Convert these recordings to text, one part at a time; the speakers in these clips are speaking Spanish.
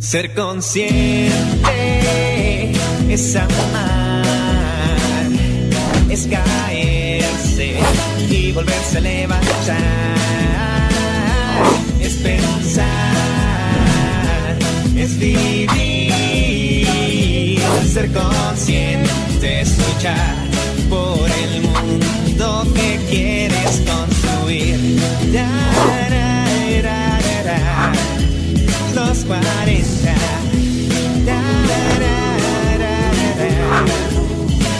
Ser consciente es amar, es caerse y volverse a levantar, es pensar, es vivir. Ser consciente es luchar por el mundo que quieres construir. Los 40.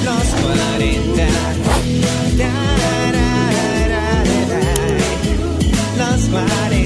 Los 40. Los 40.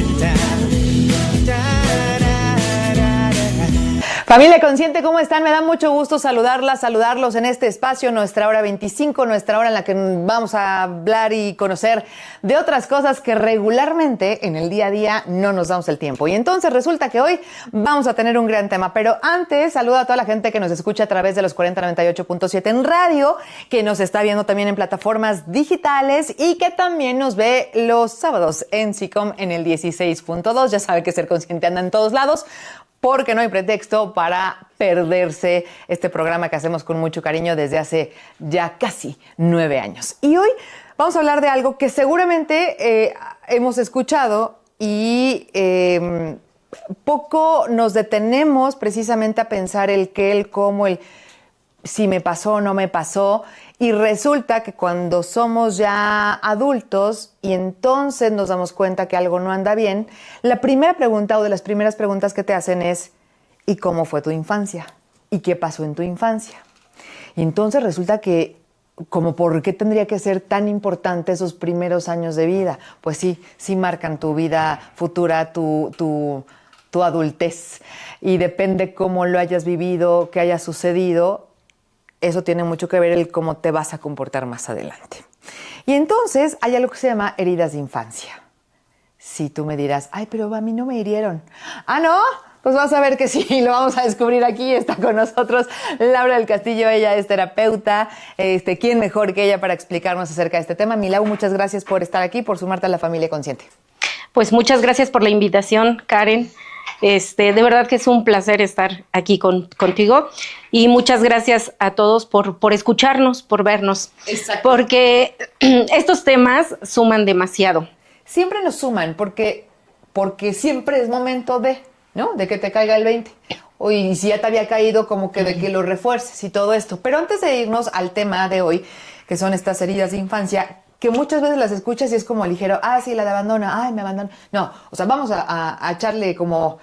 Familia Consciente, ¿cómo están? Me da mucho gusto saludarlos en este espacio, nuestra hora 25, nuestra hora en la que vamos a hablar y conocer de otras cosas que regularmente en el día a día no nos damos el tiempo. Y entonces resulta que hoy vamos a tener un gran tema. Pero antes, saludo a toda la gente que nos escucha a través de los 4098.7 en radio, que nos está viendo también en plataformas digitales y que también nos ve los sábados en SICOM en el 16.2. Ya sabe que Ser Consciente anda en todos lados, porque no hay pretexto para perderse este programa que hacemos con mucho cariño desde hace ya casi 9 años. Y hoy vamos a hablar de algo que seguramente hemos escuchado y poco nos detenemos precisamente a pensar el qué, el cómo, el si me pasó o no me pasó. Y resulta que cuando somos ya adultos y entonces nos damos cuenta que algo no anda bien, la primera pregunta o de las primeras preguntas que te hacen es ¿y cómo fue tu infancia? ¿Y qué pasó en tu infancia? Y entonces resulta que como ¿por qué tendría que ser tan importante esos primeros años de vida? Pues sí marcan tu vida futura, tu adultez. Y depende cómo lo hayas vivido, qué haya sucedido. Eso tiene mucho que ver el cómo te vas a comportar más adelante. Y entonces hay algo que se llama heridas de infancia. Si tú me dirás, ay, pero a mí no me hirieron. ¿Ah, no? Pues vas a ver que sí, lo vamos a descubrir aquí. Está con nosotros Laura del Castillo, ella es terapeuta. ¿Quién mejor que ella para explicarnos acerca de este tema? Milau, muchas gracias por estar aquí, por sumarte a la familia consciente. Pues muchas gracias por la invitación, Karen. De verdad que es un placer estar aquí contigo y muchas gracias a todos por escucharnos, por vernos. Exacto. Porque estos temas suman demasiado. Siempre nos suman porque siempre es momento ¿no? De que te caiga el 20. Y si ya te había caído, como que de que lo refuerces y todo esto. Pero antes de irnos al tema de hoy, que son estas heridas de infancia, que muchas veces las escuchas y es como ligero, sí, la de abandono, me abandono. No, o sea, vamos a echarle como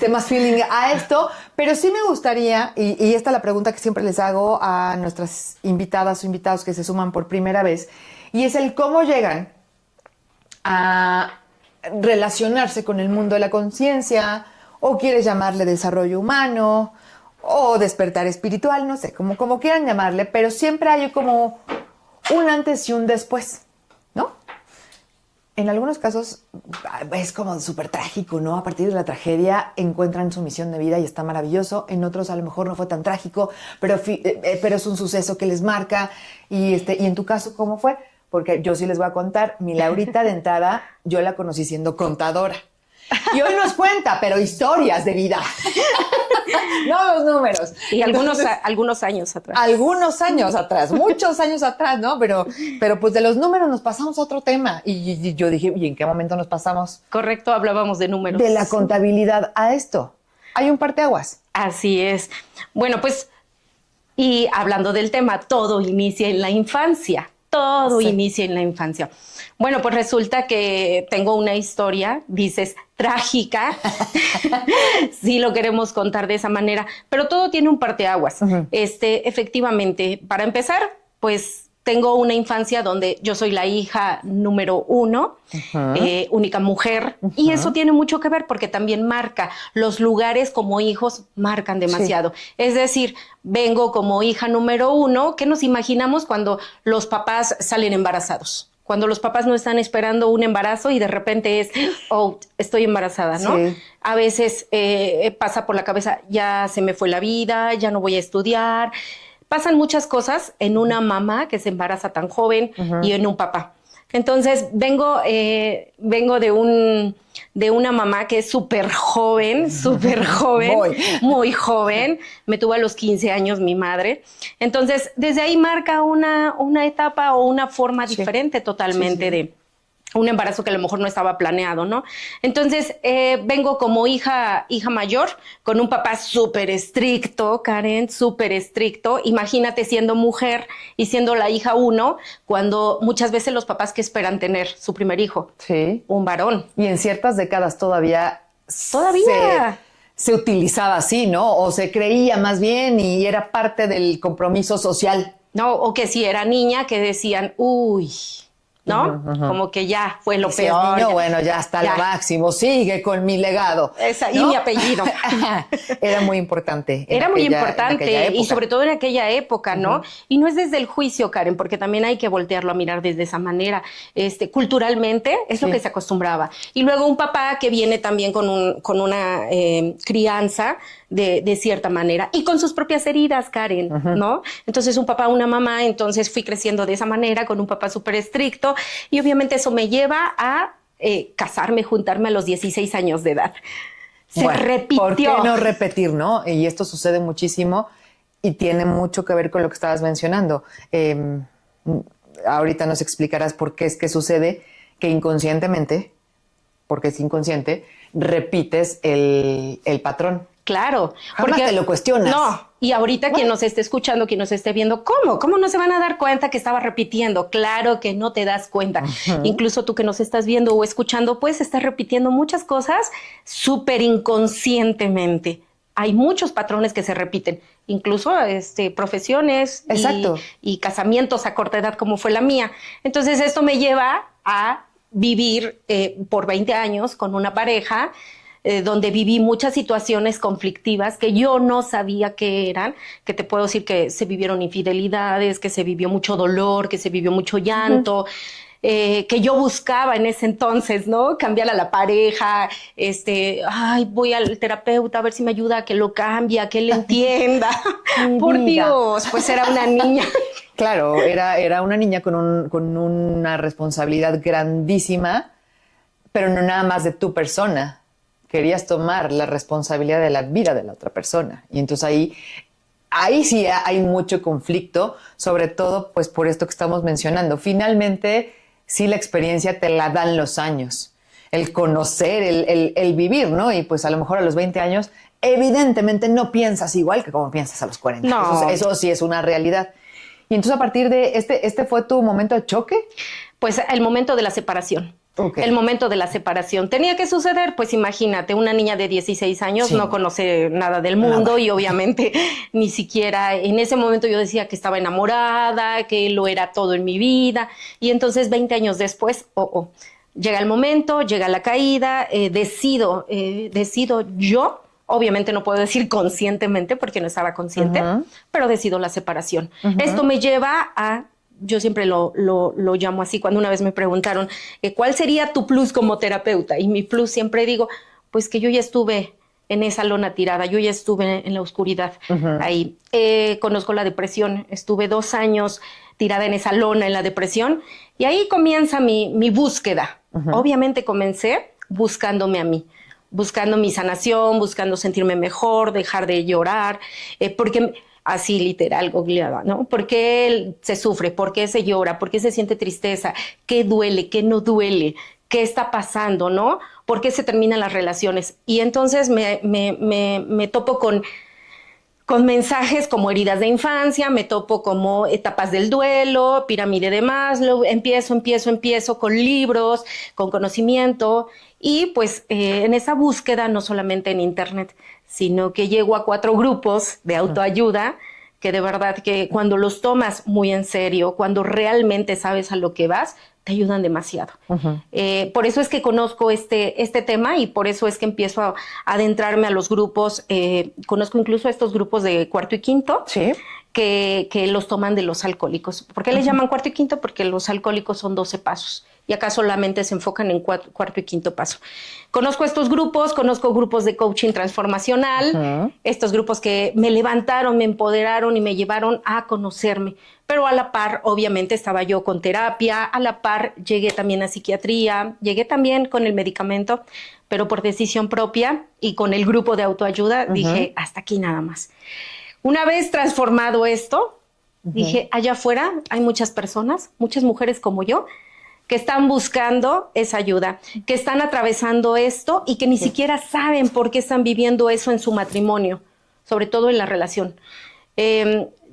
más feeling a esto, pero sí me gustaría, y esta es la pregunta que siempre les hago a nuestras invitadas o invitados que se suman por primera vez, y es el cómo llegan a relacionarse con el mundo de la conciencia, o quieres llamarle desarrollo humano, o despertar espiritual, no sé, como quieran llamarle, pero siempre hay como un antes y un después, ¿no? En algunos casos es como súper trágico, ¿no? A partir de la tragedia encuentran su misión de vida y está maravilloso. En otros a lo mejor no fue tan trágico, pero es un suceso que les marca. Y en tu caso, ¿cómo fue? Porque yo sí les voy a contar. Mi Laurita de entrada, yo la conocí siendo contadora. Y hoy nos cuenta, pero historias de vida. No los números. Y algunos años atrás. Algunos años atrás, muchos años atrás, ¿no? Pero pues de los números nos pasamos a otro tema. Y yo dije, ¿y en qué momento nos pasamos? Correcto, hablábamos de números. De la contabilidad a esto. Hay un parteaguas. Así es. Bueno, pues, y hablando del tema, todo inicia en la infancia. Todo inicia en la infancia. Bueno, pues resulta que tengo una historia, dices, trágica, si lo queremos contar de esa manera, pero todo tiene un parteaguas. Uh-huh. Efectivamente, para empezar, pues tengo una infancia donde yo soy la hija número 1, uh-huh. Única mujer, uh-huh. Y eso tiene mucho que ver porque también marca, los lugares como hijos marcan demasiado. Sí. Es decir, vengo como hija número 1, ¿qué nos imaginamos cuando los papás salen embarazados? Cuando los papás no están esperando un embarazo y de repente es, estoy embarazada, ¿no? Sí. A veces pasa por la cabeza, ya se me fue la vida, ya no voy a estudiar. Pasan muchas cosas en una mamá que se embaraza tan joven, uh-huh. Y en un papá. Entonces, vengo de una mamá que es súper joven, muy joven. Me tuvo a los 15 años mi madre. Entonces, desde ahí marca una etapa o una forma diferente totalmente de un embarazo que a lo mejor no estaba planeado, ¿no? Entonces, vengo como hija mayor con un papá súper estricto, Karen, súper estricto. Imagínate siendo mujer y siendo la hija uno, cuando muchas veces los papás que esperan tener su primer hijo, un varón. Y en ciertas décadas todavía se utilizaba así, ¿no? O se creía más bien y era parte del compromiso social. No, o que si era niña que decían, uy, ¿no? Como que ya fue lo si peor. Es niño, bueno, ya está lo máximo, sigue con mi legado. ¿no? Y mi apellido. Era muy importante. Era muy importante y sobre todo en aquella época, ¿no? Y no es desde el juicio, Karen, porque también hay que voltearlo a mirar desde esa manera. Culturalmente es lo que se acostumbraba. Y luego un papá que viene también con una crianza de cierta manera y con sus propias heridas, Karen, ¿no? Entonces un papá, una mamá, entonces fui creciendo de esa manera con un papá súper estricto y obviamente eso me lleva a casarme, juntarme a los 16 años de edad. Se repitió. ¿Por qué no repetir, no? Y esto sucede muchísimo y tiene mucho que ver con lo que estabas mencionando. Ahorita nos explicarás por qué es que sucede que inconscientemente, porque es inconsciente, repites el patrón. Claro. Jamás te lo cuestionas. No, y ahorita quien nos esté escuchando, quien nos esté viendo, ¿cómo? ¿Cómo no se van a dar cuenta que estaba repitiendo? Claro que no te das cuenta. Incluso tú que nos estás viendo o escuchando, puedes estar repitiendo muchas cosas súper inconscientemente. Hay muchos patrones que se repiten, incluso profesiones y casamientos a corta edad como fue la mía. Entonces esto me lleva a vivir por 20 años con una pareja donde viví muchas situaciones conflictivas que yo no sabía qué eran, que te puedo decir que se vivieron infidelidades, que se vivió mucho dolor, que se vivió mucho llanto, que yo buscaba en ese entonces, ¿no? Cambiar a la pareja, voy al terapeuta a ver si me ayuda a que lo cambie, a que le entienda. Por Dios, pues era una niña. Claro, era una niña con una responsabilidad grandísima, pero no nada más de tu persona. Querías tomar la responsabilidad de la vida de la otra persona. Y entonces ahí sí hay mucho conflicto, sobre todo pues por esto que estamos mencionando. Finalmente, sí la experiencia te la dan los años, el conocer, el vivir, ¿no? Y pues a lo mejor a los 20 años, evidentemente no piensas igual que como piensas a los 40. No. Eso sí es una realidad. Y entonces a partir de ¿este fue tu momento de choque? Pues el momento de la separación. Okay. El momento de la separación. Tenía que suceder, pues imagínate, una niña de 16 años no conoce nada del mundo y obviamente ni siquiera en ese momento yo decía que estaba enamorada, que lo era todo en mi vida. Y entonces 20 años después, llega el momento, llega la caída, decido yo, obviamente no puedo decir conscientemente porque no estaba consciente, pero decido la separación. Esto me lleva a... Yo siempre lo llamo así, cuando una vez me preguntaron, ¿cuál sería tu plus como terapeuta? Y mi plus siempre digo, pues que yo ya estuve en esa lona tirada, yo ya estuve en la oscuridad ahí. Conozco la depresión, estuve 2 años tirada en esa lona, en la depresión, y ahí comienza mi búsqueda. Obviamente comencé buscándome a mí, buscando mi sanación, buscando sentirme mejor, dejar de llorar, porque... Así literal, googleada, ¿no? ¿Por qué se sufre? ¿Por qué se llora? ¿Por qué se siente tristeza? ¿Qué duele? ¿Qué no duele? ¿Qué está pasando, no? ¿Por qué se terminan las relaciones? Y entonces me topo con mensajes como heridas de infancia, me topo como etapas del duelo, pirámide de Maslow, empiezo con libros, con conocimiento y pues en esa búsqueda, no solamente en internet, sino que llego a 4 grupos de autoayuda que de verdad que cuando los tomas muy en serio, cuando realmente sabes a lo que vas, te ayudan demasiado. Por eso es que conozco este tema y por eso es que empiezo a adentrarme a los grupos. Conozco incluso estos grupos de 4º y 5º. Sí. que los toman de los alcohólicos. ¿Por qué les llaman cuarto y quinto? Porque los alcohólicos son 12 pasos y acá solamente se enfocan en cuarto y quinto paso. Conozco estos grupos, conozco grupos de coaching transformacional, estos grupos que me levantaron, me empoderaron y me llevaron a conocerme. Pero a la par, obviamente, estaba yo con terapia, a la par llegué también a psiquiatría, llegué también con el medicamento, pero por decisión propia y con el grupo de autoayuda dije, hasta aquí nada más. Una vez transformado esto, dije, allá afuera hay muchas personas, muchas mujeres como yo, que están buscando esa ayuda, que están atravesando esto y que ni siquiera saben por qué están viviendo eso en su matrimonio, sobre todo en la relación.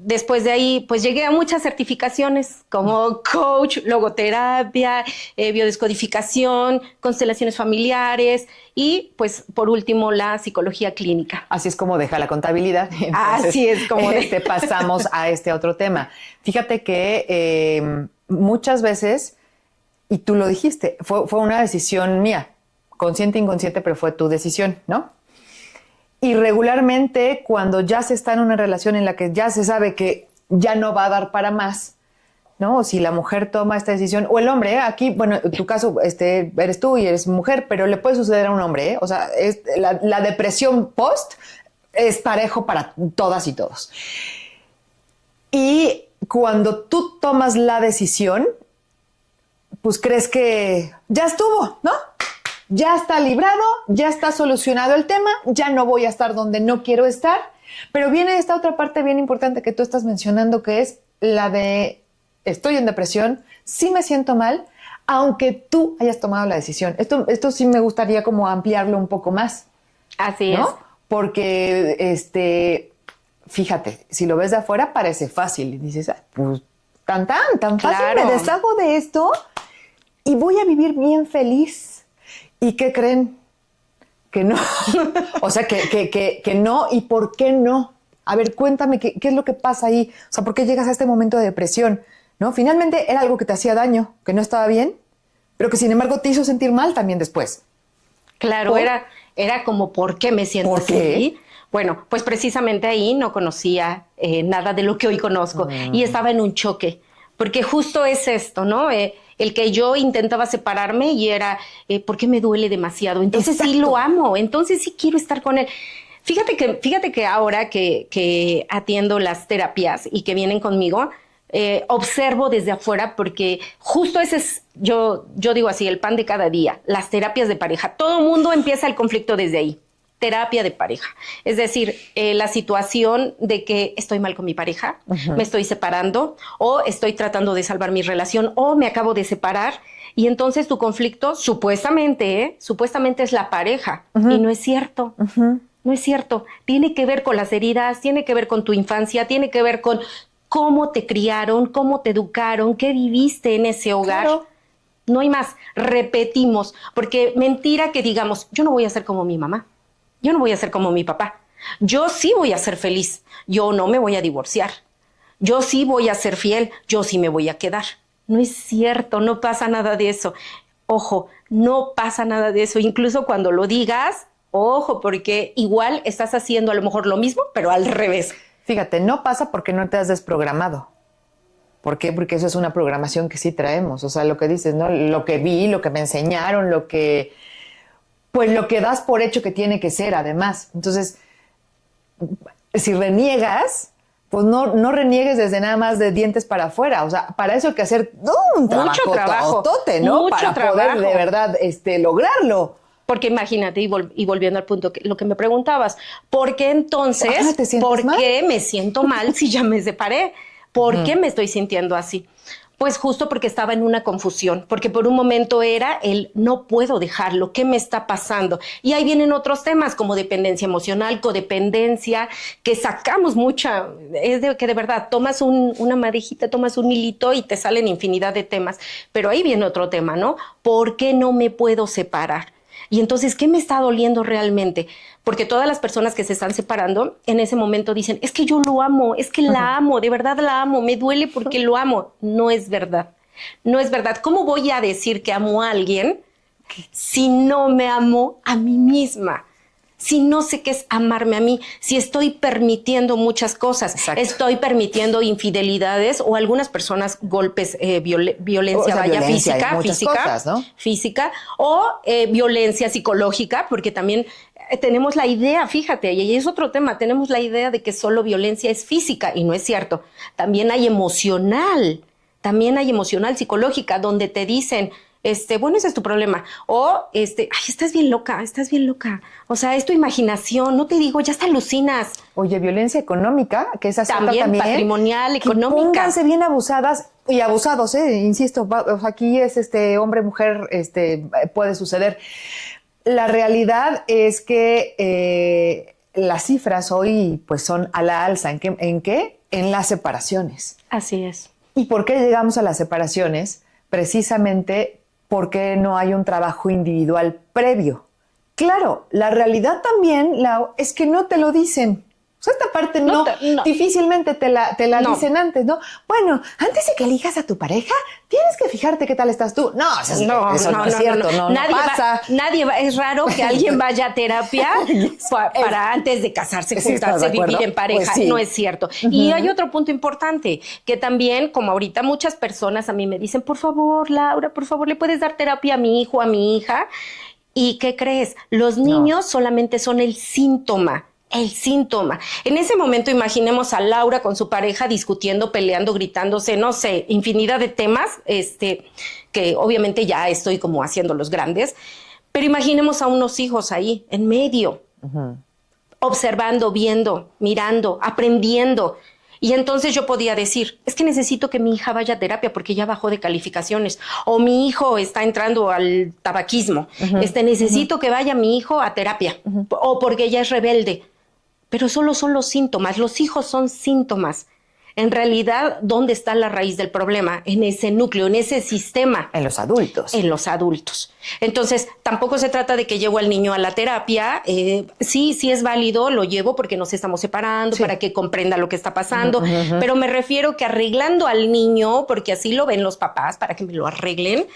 Después de ahí, pues llegué a muchas certificaciones como coach, logoterapia, biodescodificación, constelaciones familiares y, pues, por último, la psicología clínica. Así es como deja la contabilidad. Entonces, así es como pasamos a este otro tema. Fíjate que muchas veces, y tú lo dijiste, fue una decisión mía, consciente, inconsciente, pero fue tu decisión, ¿no? Y regularmente cuando ya se está en una relación en la que ya se sabe que ya no va a dar para más, ¿no? O si la mujer toma esta decisión, o el hombre, aquí, bueno, en tu caso eres tú y eres mujer, pero le puede suceder a un hombre, ¿eh? O sea, la depresión post es parejo para todas y todos. Y cuando tú tomas la decisión, pues crees que ya estuvo, ¿no? Ya está librado, ya está solucionado el tema, ya no voy a estar donde no quiero estar. Pero viene esta otra parte bien importante que tú estás mencionando, que es la de estoy en depresión, sí me siento mal, aunque tú hayas tomado la decisión. Esto sí me gustaría como ampliarlo un poco más. Así ¿no? es. Porque, fíjate, si lo ves de afuera parece fácil. Y dices, pues tan fácil, Claro. me deshago de esto y voy a vivir bien feliz. ¿Y qué creen? Que no. O sea, que no. ¿Y por qué no? A ver, cuéntame, ¿qué es lo que pasa ahí? O sea, ¿por qué llegas a este momento de depresión? ¿No? Finalmente era algo que te hacía daño, que no estaba bien, pero que sin embargo te hizo sentir mal también después. Claro, ¿Por? era como, ¿por qué me siento ¿Por así? qué? Bueno, pues precisamente ahí no conocía nada de lo que hoy conozco y estaba en un choque, porque justo es esto, ¿no? El que yo intentaba separarme y era, ¿por qué me duele demasiado? Entonces Exacto. sí lo amo, entonces sí quiero estar con él. Fíjate que ahora que atiendo las terapias y que vienen conmigo, observo desde afuera porque justo ese es, yo digo así, el pan de cada día, las terapias de pareja. Todo mundo empieza el conflicto desde ahí. Terapia de pareja. Es decir, la situación de que estoy mal con mi pareja, me estoy separando o estoy tratando de salvar mi relación o me acabo de separar y entonces tu conflicto supuestamente es la pareja y no es cierto. No es cierto. Tiene que ver con las heridas, tiene que ver con tu infancia, tiene que ver con cómo te criaron, cómo te educaron, qué viviste en ese hogar. Claro. No hay más. Repetimos, porque mentira que digamos, yo no voy a ser como mi mamá. Yo no voy a ser como mi papá. Yo sí voy a ser feliz. Yo no me voy a divorciar. Yo sí voy a ser fiel. Yo sí me voy a quedar. No es cierto, no pasa nada de eso. Ojo, no pasa nada de eso. Incluso cuando lo digas, ojo, porque igual estás haciendo a lo mejor lo mismo, pero al revés. Fíjate, no pasa porque no te has desprogramado. ¿Por qué? Porque eso es una programación que sí traemos. O sea, lo que dices, ¿no? Lo que vi, lo que me enseñaron, pues lo que das por hecho que tiene que ser, además. Entonces, si reniegas, pues no reniegues desde nada más de dientes para afuera. O sea, para eso hay que hacer un trabajo, ¿no? mucho para trabajo. poder de verdad lograrlo. Porque imagínate, y volviendo al punto, lo que me preguntabas, ¿por qué entonces, ¿te sientes por mal? qué me siento mal si ya me separé? ¿Por qué me estoy sintiendo así? Pues justo porque estaba en una confusión, porque por un momento era el no puedo dejarlo, ¿qué me está pasando? Y ahí vienen otros temas como dependencia emocional, codependencia, que sacamos mucha, es de que de verdad tomas una madejita, tomas un hilito y te salen infinidad de temas, pero ahí viene otro tema, ¿no? ¿Por qué no me puedo separar? Y entonces, ¿qué me está doliendo realmente? Porque todas las personas que se están separando en ese momento dicen, es que yo lo amo, es que la amo, de verdad la amo, me duele porque lo amo. No es verdad, no es verdad. ¿Cómo voy a decir que amo a alguien si no me amo a mí misma? si no sé qué es amarme a mí, si estoy permitiendo muchas cosas, Exacto. estoy permitiendo infidelidades o algunas personas golpes, violencia, O sea, vaya, violencia, hay física, muchas cosas, ¿no? física, o violencia psicológica, porque también tenemos la idea, fíjate, y es otro tema, tenemos la idea de que solo violencia es física y no es cierto. También hay emocional, psicológica, donde te dicen, bueno, ese es tu problema. O, ay, estás bien loca. O sea, es tu imaginación, no te digo, ya hasta alucinas. Oye, violencia económica, que esa También patrimonial, económica. Pónganse bien abusadas y abusados, insisto, o sea, aquí es hombre, mujer, puede suceder. La realidad es que las cifras hoy pues son a la alza. ¿En qué? En las separaciones. Así es. ¿Y por qué llegamos a las separaciones? Precisamente porque no hay un trabajo individual previo. Claro, la realidad también, Lau, es que no te lo dicen. O sea, esta parte no. Difícilmente te la dicen antes, ¿no? Bueno, antes de que elijas a tu pareja, tienes que fijarte qué tal estás tú. No, eso no es cierto, no pasa. Es raro que alguien vaya a terapia para antes de casarse, juntarse, vivir en pareja. Pues sí. No es cierto. Y hay otro punto importante, que también, como ahorita muchas personas a mí me dicen, por favor, Laura, por favor, ¿le puedes dar terapia a mi hijo, a mi hija? ¿Y qué crees? Los niños solamente son el síntoma. En ese momento imaginemos a Laura con su pareja discutiendo, peleando, gritándose, no sé, infinidad de temas, que obviamente ya estoy como haciéndolos grandes, pero imaginemos a unos hijos ahí, en medio, observando, viendo, mirando, aprendiendo. Y entonces yo podía decir, es que necesito que mi hija vaya a terapia porque ya bajó de calificaciones, o mi hijo está entrando al tabaquismo, necesito que vaya mi hijo a terapia, o porque ella es rebelde. Pero solo son los síntomas, los hijos son síntomas. En realidad, ¿dónde está la raíz del problema? En ese núcleo, en ese sistema. En los adultos. En los adultos. Entonces, tampoco se trata de que llevo al niño a la terapia. Sí es válido, lo llevo porque nos estamos separando, para que comprenda lo que está pasando. Pero me refiero que arreglando al niño, porque así lo ven los papás, para que me lo arreglen,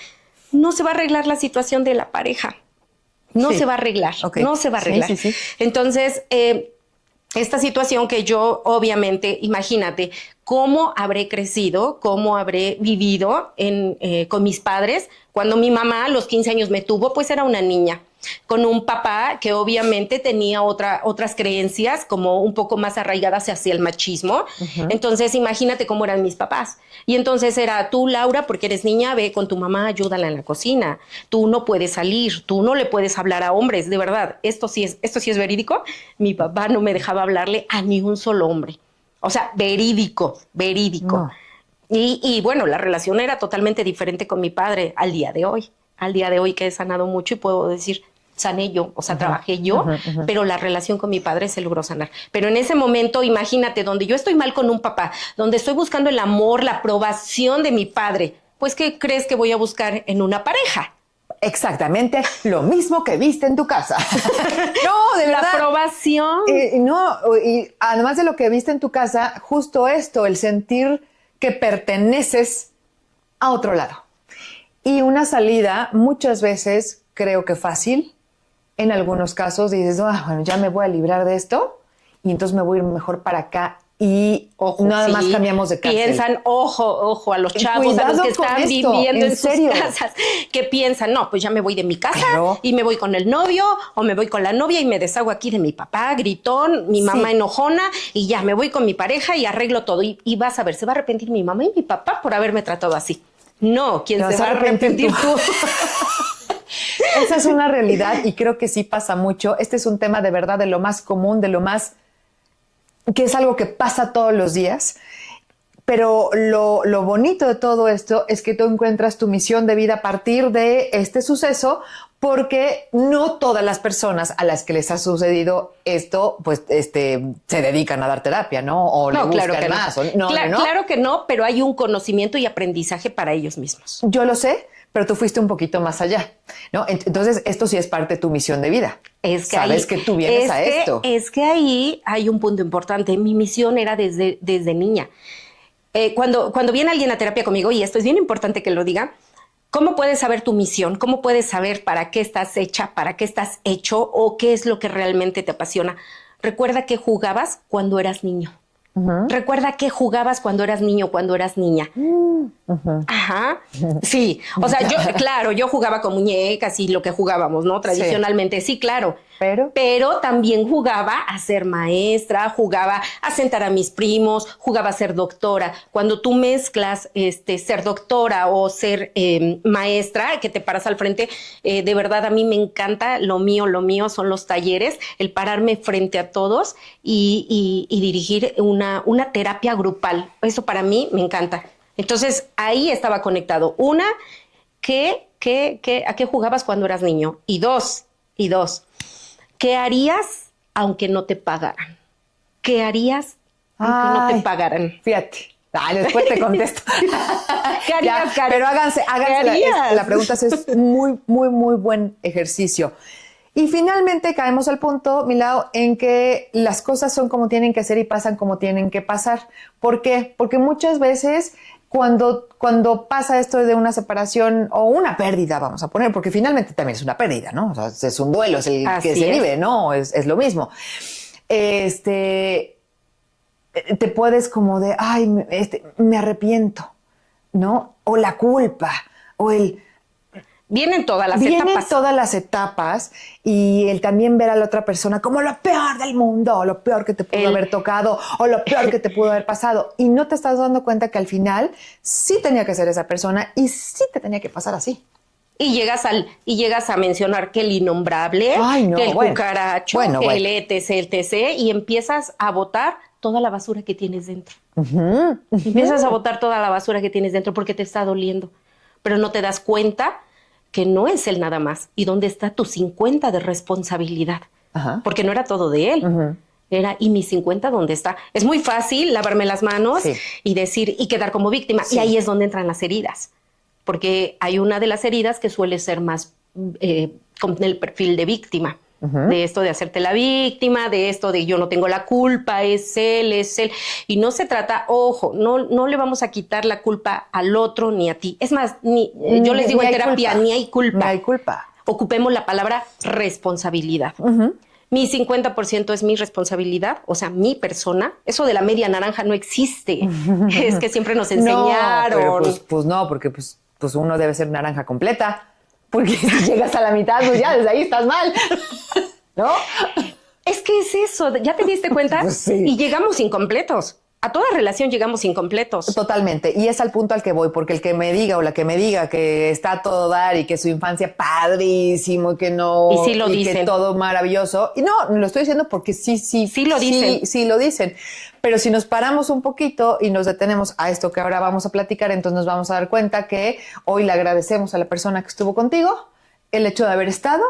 no se va a arreglar la situación de la pareja. No se va a arreglar. No se va a arreglar. Sí. Entonces, esta situación que yo, obviamente, imagínate, cómo habré crecido, cómo habré vivido con mis padres. Cuando mi mamá a los 15 años me tuvo, pues era una niña, con un papá que obviamente tenía otras creencias, como un poco más arraigadas hacia el machismo. Entonces, imagínate cómo eran mis papás. Y entonces era, tú, Laura, porque eres niña, ve con tu mamá, ayúdala en la cocina. Tú no puedes salir, tú no le puedes hablar a hombres, de verdad. Esto sí es verídico. Mi papá no me dejaba hablarle a ni un solo hombre. O sea, verídico. No. Y bueno, la relación era totalmente diferente con mi padre al día de hoy. Al día de hoy que he sanado mucho y puedo decir, sané yo, o sea, trabajé yo, pero la relación con mi padre se logró sanar. Pero en ese momento, imagínate, donde yo estoy mal con un papá, donde estoy buscando el amor, la aprobación de mi padre, pues, ¿qué crees que voy a buscar en una pareja? Exactamente lo mismo que viste en tu casa. No, de verdad. La aprobación. No, y además de lo que viste en tu casa, justo esto, el sentir que perteneces a otro lado. Y una salida, muchas veces, creo que fácil. En algunos casos dices, bueno, ya me voy a librar de esto y entonces me voy a ir mejor para acá. Y nada más cambiamos de cárcel. Piensan, ojo a los chavos, a los que están viviendo en sus casas, que piensan, no, pues ya me voy de mi casa y me voy con el novio o me voy con la novia y me deshago aquí de mi papá, gritón, mi mamá enojona y ya me voy con mi pareja y arreglo todo. Y vas a ver, se va a arrepentir mi mamá y mi papá por haberme tratado así. No, ¿quién se va a arrepentir tú? Esa es una realidad y creo que sí pasa mucho. Este es un tema de verdad de lo más común, de lo más... que es algo que pasa todos los días, pero lo bonito de todo esto es que tú encuentras tu misión de vida a partir de este suceso, porque no todas las personas a las que les ha sucedido esto, pues, se dedican a dar terapia, ¿no? O le buscan más. Claro que no, pero hay un conocimiento y aprendizaje para ellos mismos. Yo lo sé, pero tú fuiste un poquito más allá, ¿no? Entonces, esto sí es parte de tu misión de vida. Es que sabes que tú vienes a esto. Es que ahí hay un punto importante. Mi misión era desde niña. Cuando viene alguien a terapia conmigo, y esto es bien importante que lo diga, ¿Cómo puedes saber tu misión? ¿Cómo puedes saber para qué estás hecha, para qué estás hecho o qué es lo que realmente te apasiona? Recuerda que jugabas cuando eras niño. Recuerda que jugabas cuando eras niño, cuando eras niña. Ajá. Sí. O sea, yo jugaba con muñecas y lo que jugábamos, ¿no? Tradicionalmente, sí, claro. Pero también jugaba a ser maestra, jugaba a sentar a mis primos, jugaba a ser doctora. Cuando tú mezclas ser doctora o ser maestra, que te paras al frente, de verdad a mí me encanta, lo mío son los talleres, el pararme frente a todos y dirigir una terapia grupal. Eso para mí me encanta. Entonces ahí estaba conectado. Una, ¿a qué jugabas cuando eras niño? Y dos, ¿qué harías aunque no te pagaran? ¿Qué harías aunque no te pagaran? Fíjate. Después te contesto. ¿Qué harías, Karen? Pero háganse la pregunta es muy, muy, muy buen ejercicio. Y finalmente caemos al punto, Milao, en que las cosas son como tienen que ser y pasan como tienen que pasar. ¿Por qué? Porque muchas veces cuando pasa esto de una separación o una pérdida, vamos a poner, porque finalmente también es una pérdida, ¿no? O sea, es un duelo, es el que se vive, ¿no? Es lo mismo. Te puedes como de, ay, me arrepiento, ¿no? O la culpa, o el... Vienen todas las etapas y el también ver a la otra persona como lo peor del mundo, o lo peor que te pudo haber tocado, o lo peor que te pudo haber pasado. Y no te estás dando cuenta que al final sí tenía que ser esa persona y sí te tenía que pasar así. Y llegas a mencionar que el innombrable, que el cucaracho, que el etc, y empiezas a botar toda la basura que tienes dentro. Empiezas a botar toda la basura que tienes dentro porque te está doliendo. Pero no te das cuenta que no es él nada más. ¿Y dónde está tu 50 de responsabilidad? Porque no era todo de él. Era, ¿y mi 50 dónde está? Es muy fácil lavarme las manos y decir, y quedar como víctima. Y ahí es donde entran las heridas. Porque hay una de las heridas que suele ser más con el perfil de víctima. De esto de hacerte la víctima, de esto de yo no tengo la culpa, es él. Y no se trata, ojo, no le vamos a quitar la culpa al otro ni a ti. Es más, yo les digo en terapia, ni hay culpa. Ni hay culpa. Ocupemos la palabra responsabilidad. Mi 50% es mi responsabilidad, o sea, mi persona. Eso de la media naranja no existe. Es que siempre nos enseñaron. No, pero pues no, porque pues uno debe ser naranja completa. Porque si llegas a la mitad, pues ya desde ahí estás mal, ¿no? Es que es eso, ¿ya te diste cuenta? Pues sí. Y llegamos incompletos. A toda relación llegamos incompletos. Totalmente. Y es al punto al que voy, porque el que me diga o la que me diga que está a todo dar y que su infancia padrísimo, que no... Y sí lo dicen. Que todo maravilloso. Y no, lo estoy diciendo porque sí lo dicen. Sí lo dicen. Pero si nos paramos un poquito y nos detenemos a esto que ahora vamos a platicar, entonces nos vamos a dar cuenta que hoy le agradecemos a la persona que estuvo contigo el hecho de haber estado.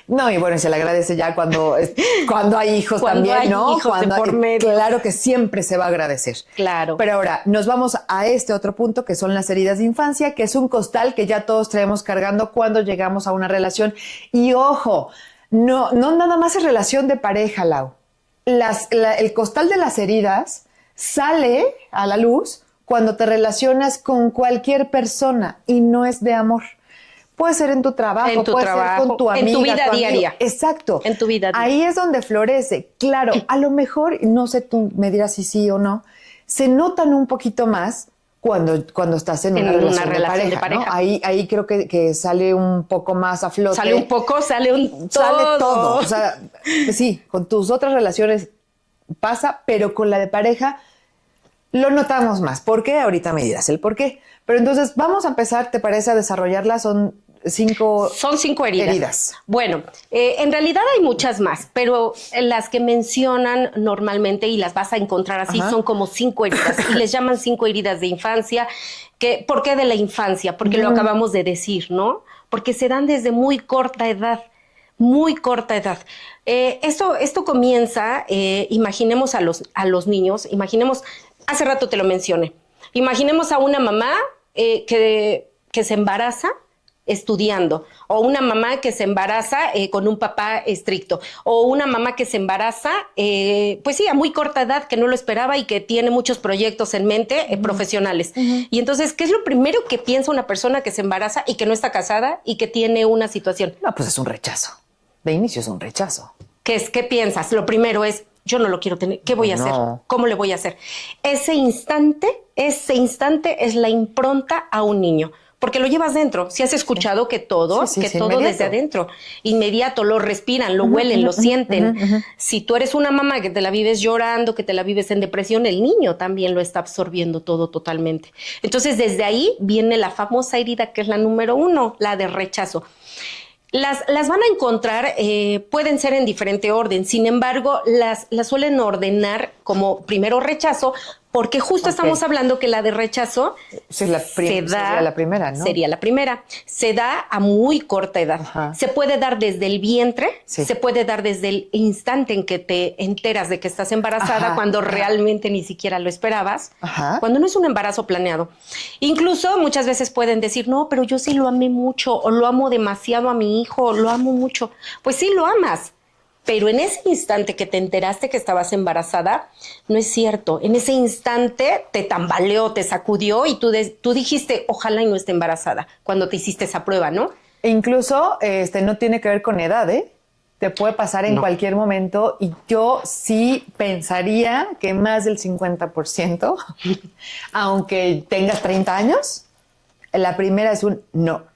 No, y bueno, se le agradece ya cuando hay hijos cuando también, hay ¿no? hijos Cuando de por medio. Claro que siempre se va a agradecer. Claro. Pero ahora nos vamos a este otro punto que son las heridas de infancia, que es un costal que ya todos traemos cargando cuando llegamos a una relación. Y ojo, no nada más es relación de pareja, Lau. El costal de las heridas sale a la luz cuando te relacionas con cualquier persona y no es de amor. Puede ser en tu trabajo, puede ser con tu amiga. En tu vida diaria. Exacto. En tu vida diaria. Ahí es donde florece. Claro, a lo mejor, no sé, tú me dirás si sí o no, se notan un poquito más cuando estás en una relación de pareja. ¿No? Ahí creo que sale un poco más a flote. Sale un poco, sale todo. O sea, sí, con tus otras relaciones pasa, pero con la de pareja lo notamos más. ¿Por qué? Ahorita me dirás el por qué. Pero entonces vamos a empezar, ¿te parece, a desarrollarlas? Son 5 heridas. Bueno, en realidad hay muchas más, pero las que mencionan normalmente, y las vas a encontrar así, son como 5 heridas. Y les llaman 5 heridas de infancia. ¿Por qué de la infancia? Porque lo acabamos de decir, ¿no? Porque se dan desde muy corta edad. Muy corta edad. Esto comienza, imaginemos a los niños, imaginemos, hace rato te lo mencioné, imaginemos a una mamá que se embaraza estudiando, o una mamá que se embaraza con un papá estricto, o una mamá que se embaraza, pues sí, a muy corta edad, que no lo esperaba y que tiene muchos proyectos en mente profesionales. Y entonces, ¿qué es lo primero que piensa una persona que se embaraza y que no está casada y que tiene una situación? No, pues es un rechazo. De inicio es un rechazo. ¿Qué piensas? Lo primero es, yo no lo quiero tener, ¿qué voy a hacer? ¿Cómo le voy a hacer? Ese instante es la impronta a un niño, porque lo llevas dentro. Si has escuchado que todo desde adentro, inmediato, lo respiran, lo huelen, lo sienten. Si tú eres una mamá que te la vives llorando, que te la vives en depresión, el niño también lo está absorbiendo todo totalmente. Entonces, desde ahí viene la famosa herida que es la número 1, la de rechazo. Las van a encontrar, pueden ser en diferente orden, sin embargo, las suelen ordenar como primero rechazo, porque justo estamos hablando que la de rechazo sería la primera, ¿no? Sería la primera. Se da a muy corta edad. Ajá. Se puede dar desde el vientre, se puede dar desde el instante en que te enteras de que estás embarazada, cuando realmente ni siquiera lo esperabas, cuando no es un embarazo planeado. Incluso muchas veces pueden decir, no, pero yo sí lo amé mucho, o lo amo demasiado a mi hijo, lo amo mucho. Pues sí, lo amas. Pero en ese instante que te enteraste que estabas embarazada, no es cierto. En ese instante te tambaleó, te sacudió y tú dijiste, ojalá y no esté embarazada, cuando te hiciste esa prueba, ¿no? E incluso no tiene que ver con edad, ¿eh? Te puede pasar en cualquier momento y yo sí pensaría que más del 50%, aunque tengas 30 años, la primera es un no.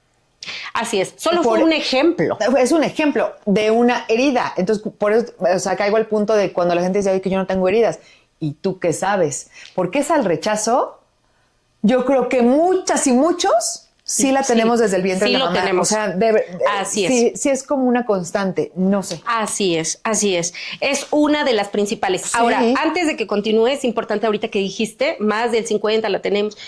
Así es, solo fue un ejemplo. Es un ejemplo de una herida. Entonces, por eso, caigo al punto de cuando la gente dice, ay, que yo no tengo heridas. ¿Y tú qué sabes? Porque es al rechazo, yo creo que muchas y muchos sí la tenemos desde el vientre de la mamá. Sí lo tenemos. O sea, así es. Sí es como una constante, no sé. Así es. Es una de las principales. Sí. Ahora, antes de que continúe, es importante ahorita que dijiste, más del 50 la tenemos.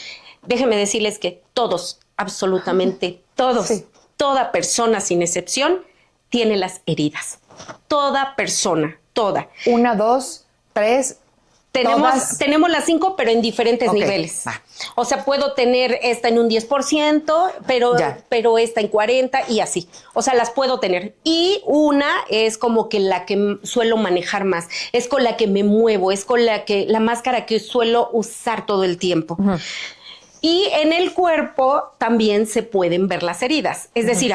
Déjenme decirles que todos, absolutamente todos, toda persona sin excepción tiene las heridas. Toda persona, toda. 1, 2, 3. Tenemos las 5, pero en diferentes niveles. O sea, puedo tener esta en un 10%, pero esta en 40% y así. O sea, las puedo tener. Y una es como que la que suelo manejar más. Es con la que me muevo. Es con la máscara que suelo usar todo el tiempo. Y en el cuerpo también se pueden ver las heridas. Es decir,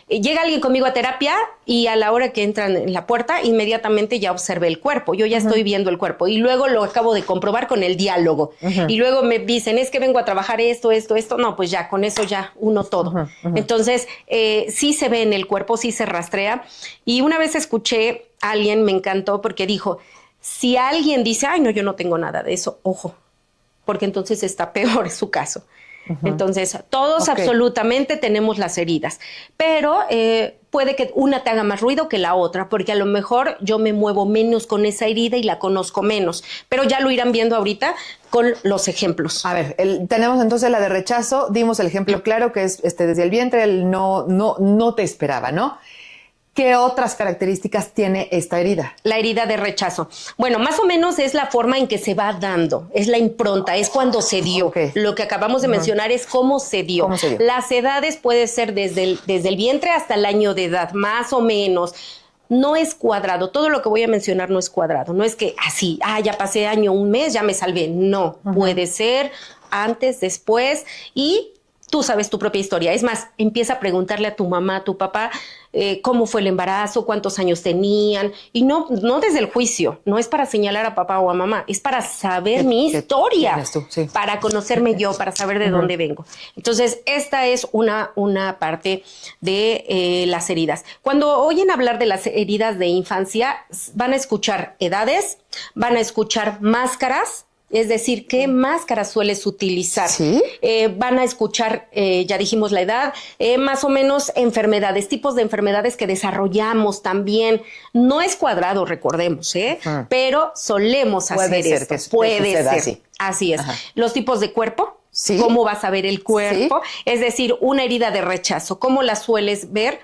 llega alguien conmigo a terapia y a la hora que entran en la puerta, inmediatamente ya observé el cuerpo. Yo ya estoy viendo el cuerpo y luego lo acabo de comprobar con el diálogo. Y luego me dicen, es que vengo a trabajar esto. No, pues ya, con eso ya uno todo. Entonces, sí se ve en el cuerpo, sí se rastrea. Y una vez escuché a alguien, me encantó, porque dijo, si alguien dice, ay, no, yo no tengo nada de eso, ojo, porque entonces está peor su caso. Entonces, todos absolutamente tenemos las heridas, pero puede que una te haga más ruido que la otra, porque a lo mejor yo me muevo menos con esa herida y la conozco menos, pero ya lo irán viendo ahorita con los ejemplos. A ver, tenemos entonces la de rechazo, dimos el ejemplo claro que es desde el vientre, el no te esperaba, ¿no? ¿Qué otras características tiene esta herida? La herida de rechazo. Bueno, más o menos es la forma en que se va dando, es la impronta, es cuando se dio. Lo que acabamos de mencionar es cómo se dio. Las edades puede ser desde el vientre hasta el año de edad, más o menos. No es cuadrado, todo lo que voy a mencionar no es cuadrado, no es que así, ya pasé año, un mes, ya me salvé. No, puede ser antes, después y tú sabes tu propia historia. Es más, empieza a preguntarle a tu mamá, a tu papá, cómo fue el embarazo, cuántos años tenían. Y no desde el juicio, no es para señalar a papá o a mamá, es para saber mi historia, para conocerme yo, para saber de dónde vengo. Entonces, esta es una parte de las heridas. Cuando oyen hablar de las heridas de infancia, van a escuchar edades, van a escuchar máscaras. Es decir, ¿qué máscara sueles utilizar? ¿Sí? Van a escuchar, ya dijimos la edad, más o menos enfermedades, tipos de enfermedades que desarrollamos también. No es cuadrado, recordemos, pero solemos hacer esto. Puede ser. Así es. Los tipos de cuerpo. ¿Sí? ¿Cómo vas a ver el cuerpo? ¿Sí? Es decir, una herida de rechazo. ¿Cómo la sueles ver?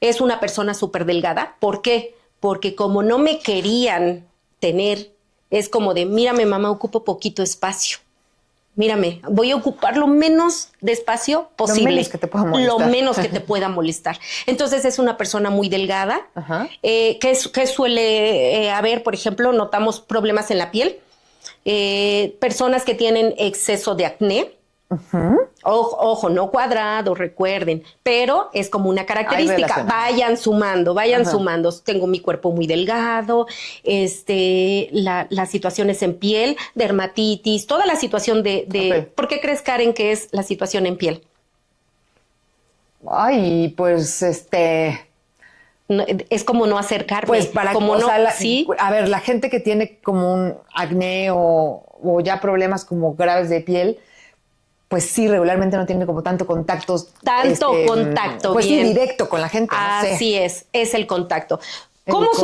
Es una persona súper delgada. ¿Por qué? Porque como no me querían tener, es como de, mírame, mamá, ocupo poquito espacio. mírame, voy a ocupar lo menos de espacio posible. Lo menos que te pueda molestar. Lo menos que te pueda molestar. Entonces es una persona muy delgada, que suele haber, por ejemplo, notamos problemas en la piel, personas que tienen exceso de acné. Ojo, no cuadrado, recuerden, pero es como una característica. Vayan sumando. Tengo mi cuerpo muy delgado, las situaciones en piel, dermatitis, toda la situación de ¿Por qué crees, Karen, que es la situación en piel? Ay, pues No, es como no acercarme. Pues para como no, ¿sí? A ver, la gente que tiene como un acné o ya problemas como graves de piel, pues sí, regularmente no tiene como tanto contacto. Contacto, pues bien. Sí, directo con la gente. Así es el contacto. ¿Cómo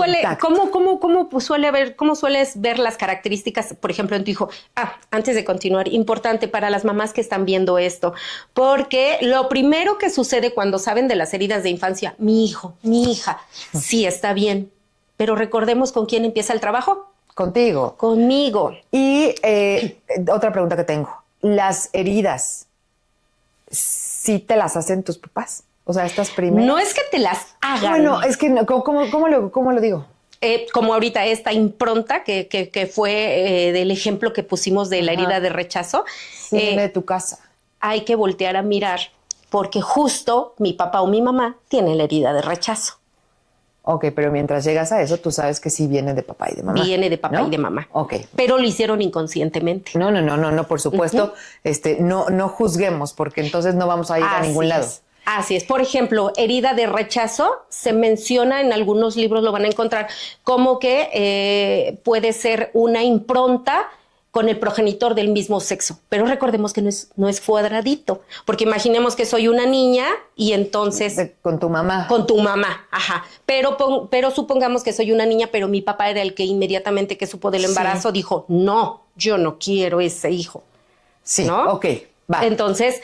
sueles ver las características, por ejemplo, en tu hijo? Antes de continuar, importante para las mamás que están viendo esto, porque lo primero que sucede cuando saben de las heridas de infancia, mi hijo, mi hija, sí está bien, pero recordemos con quién empieza el trabajo. Contigo. Conmigo. Y otra pregunta que tengo. Las heridas, ¿sí te las hacen tus papás? O sea, estas primeras. No es que te las hagan. Bueno, es que ¿cómo lo digo? Como ahorita esta impronta que fue del ejemplo que pusimos de la herida de rechazo. Sí, de tu casa. Hay que voltear a mirar porque justo mi papá o mi mamá tienen la herida de rechazo. Ok, pero mientras llegas a eso, tú sabes que sí viene de papá y de mamá. Viene de papá y de mamá. Ok. Pero lo hicieron inconscientemente. No, por supuesto. No juzguemos, porque entonces no vamos a ir a ningún lado. Así es. Por ejemplo, herida de rechazo se menciona en algunos libros, lo van a encontrar, como que puede ser una impronta con el progenitor del mismo sexo. Pero recordemos que no es cuadradito, porque imaginemos que soy una niña y entonces... Con tu mamá. Con tu mamá, ajá. Pero supongamos que soy una niña, pero mi papá era el que inmediatamente que supo del embarazo dijo, no, yo no quiero ese hijo. Sí, ¿no? ok, va. Entonces,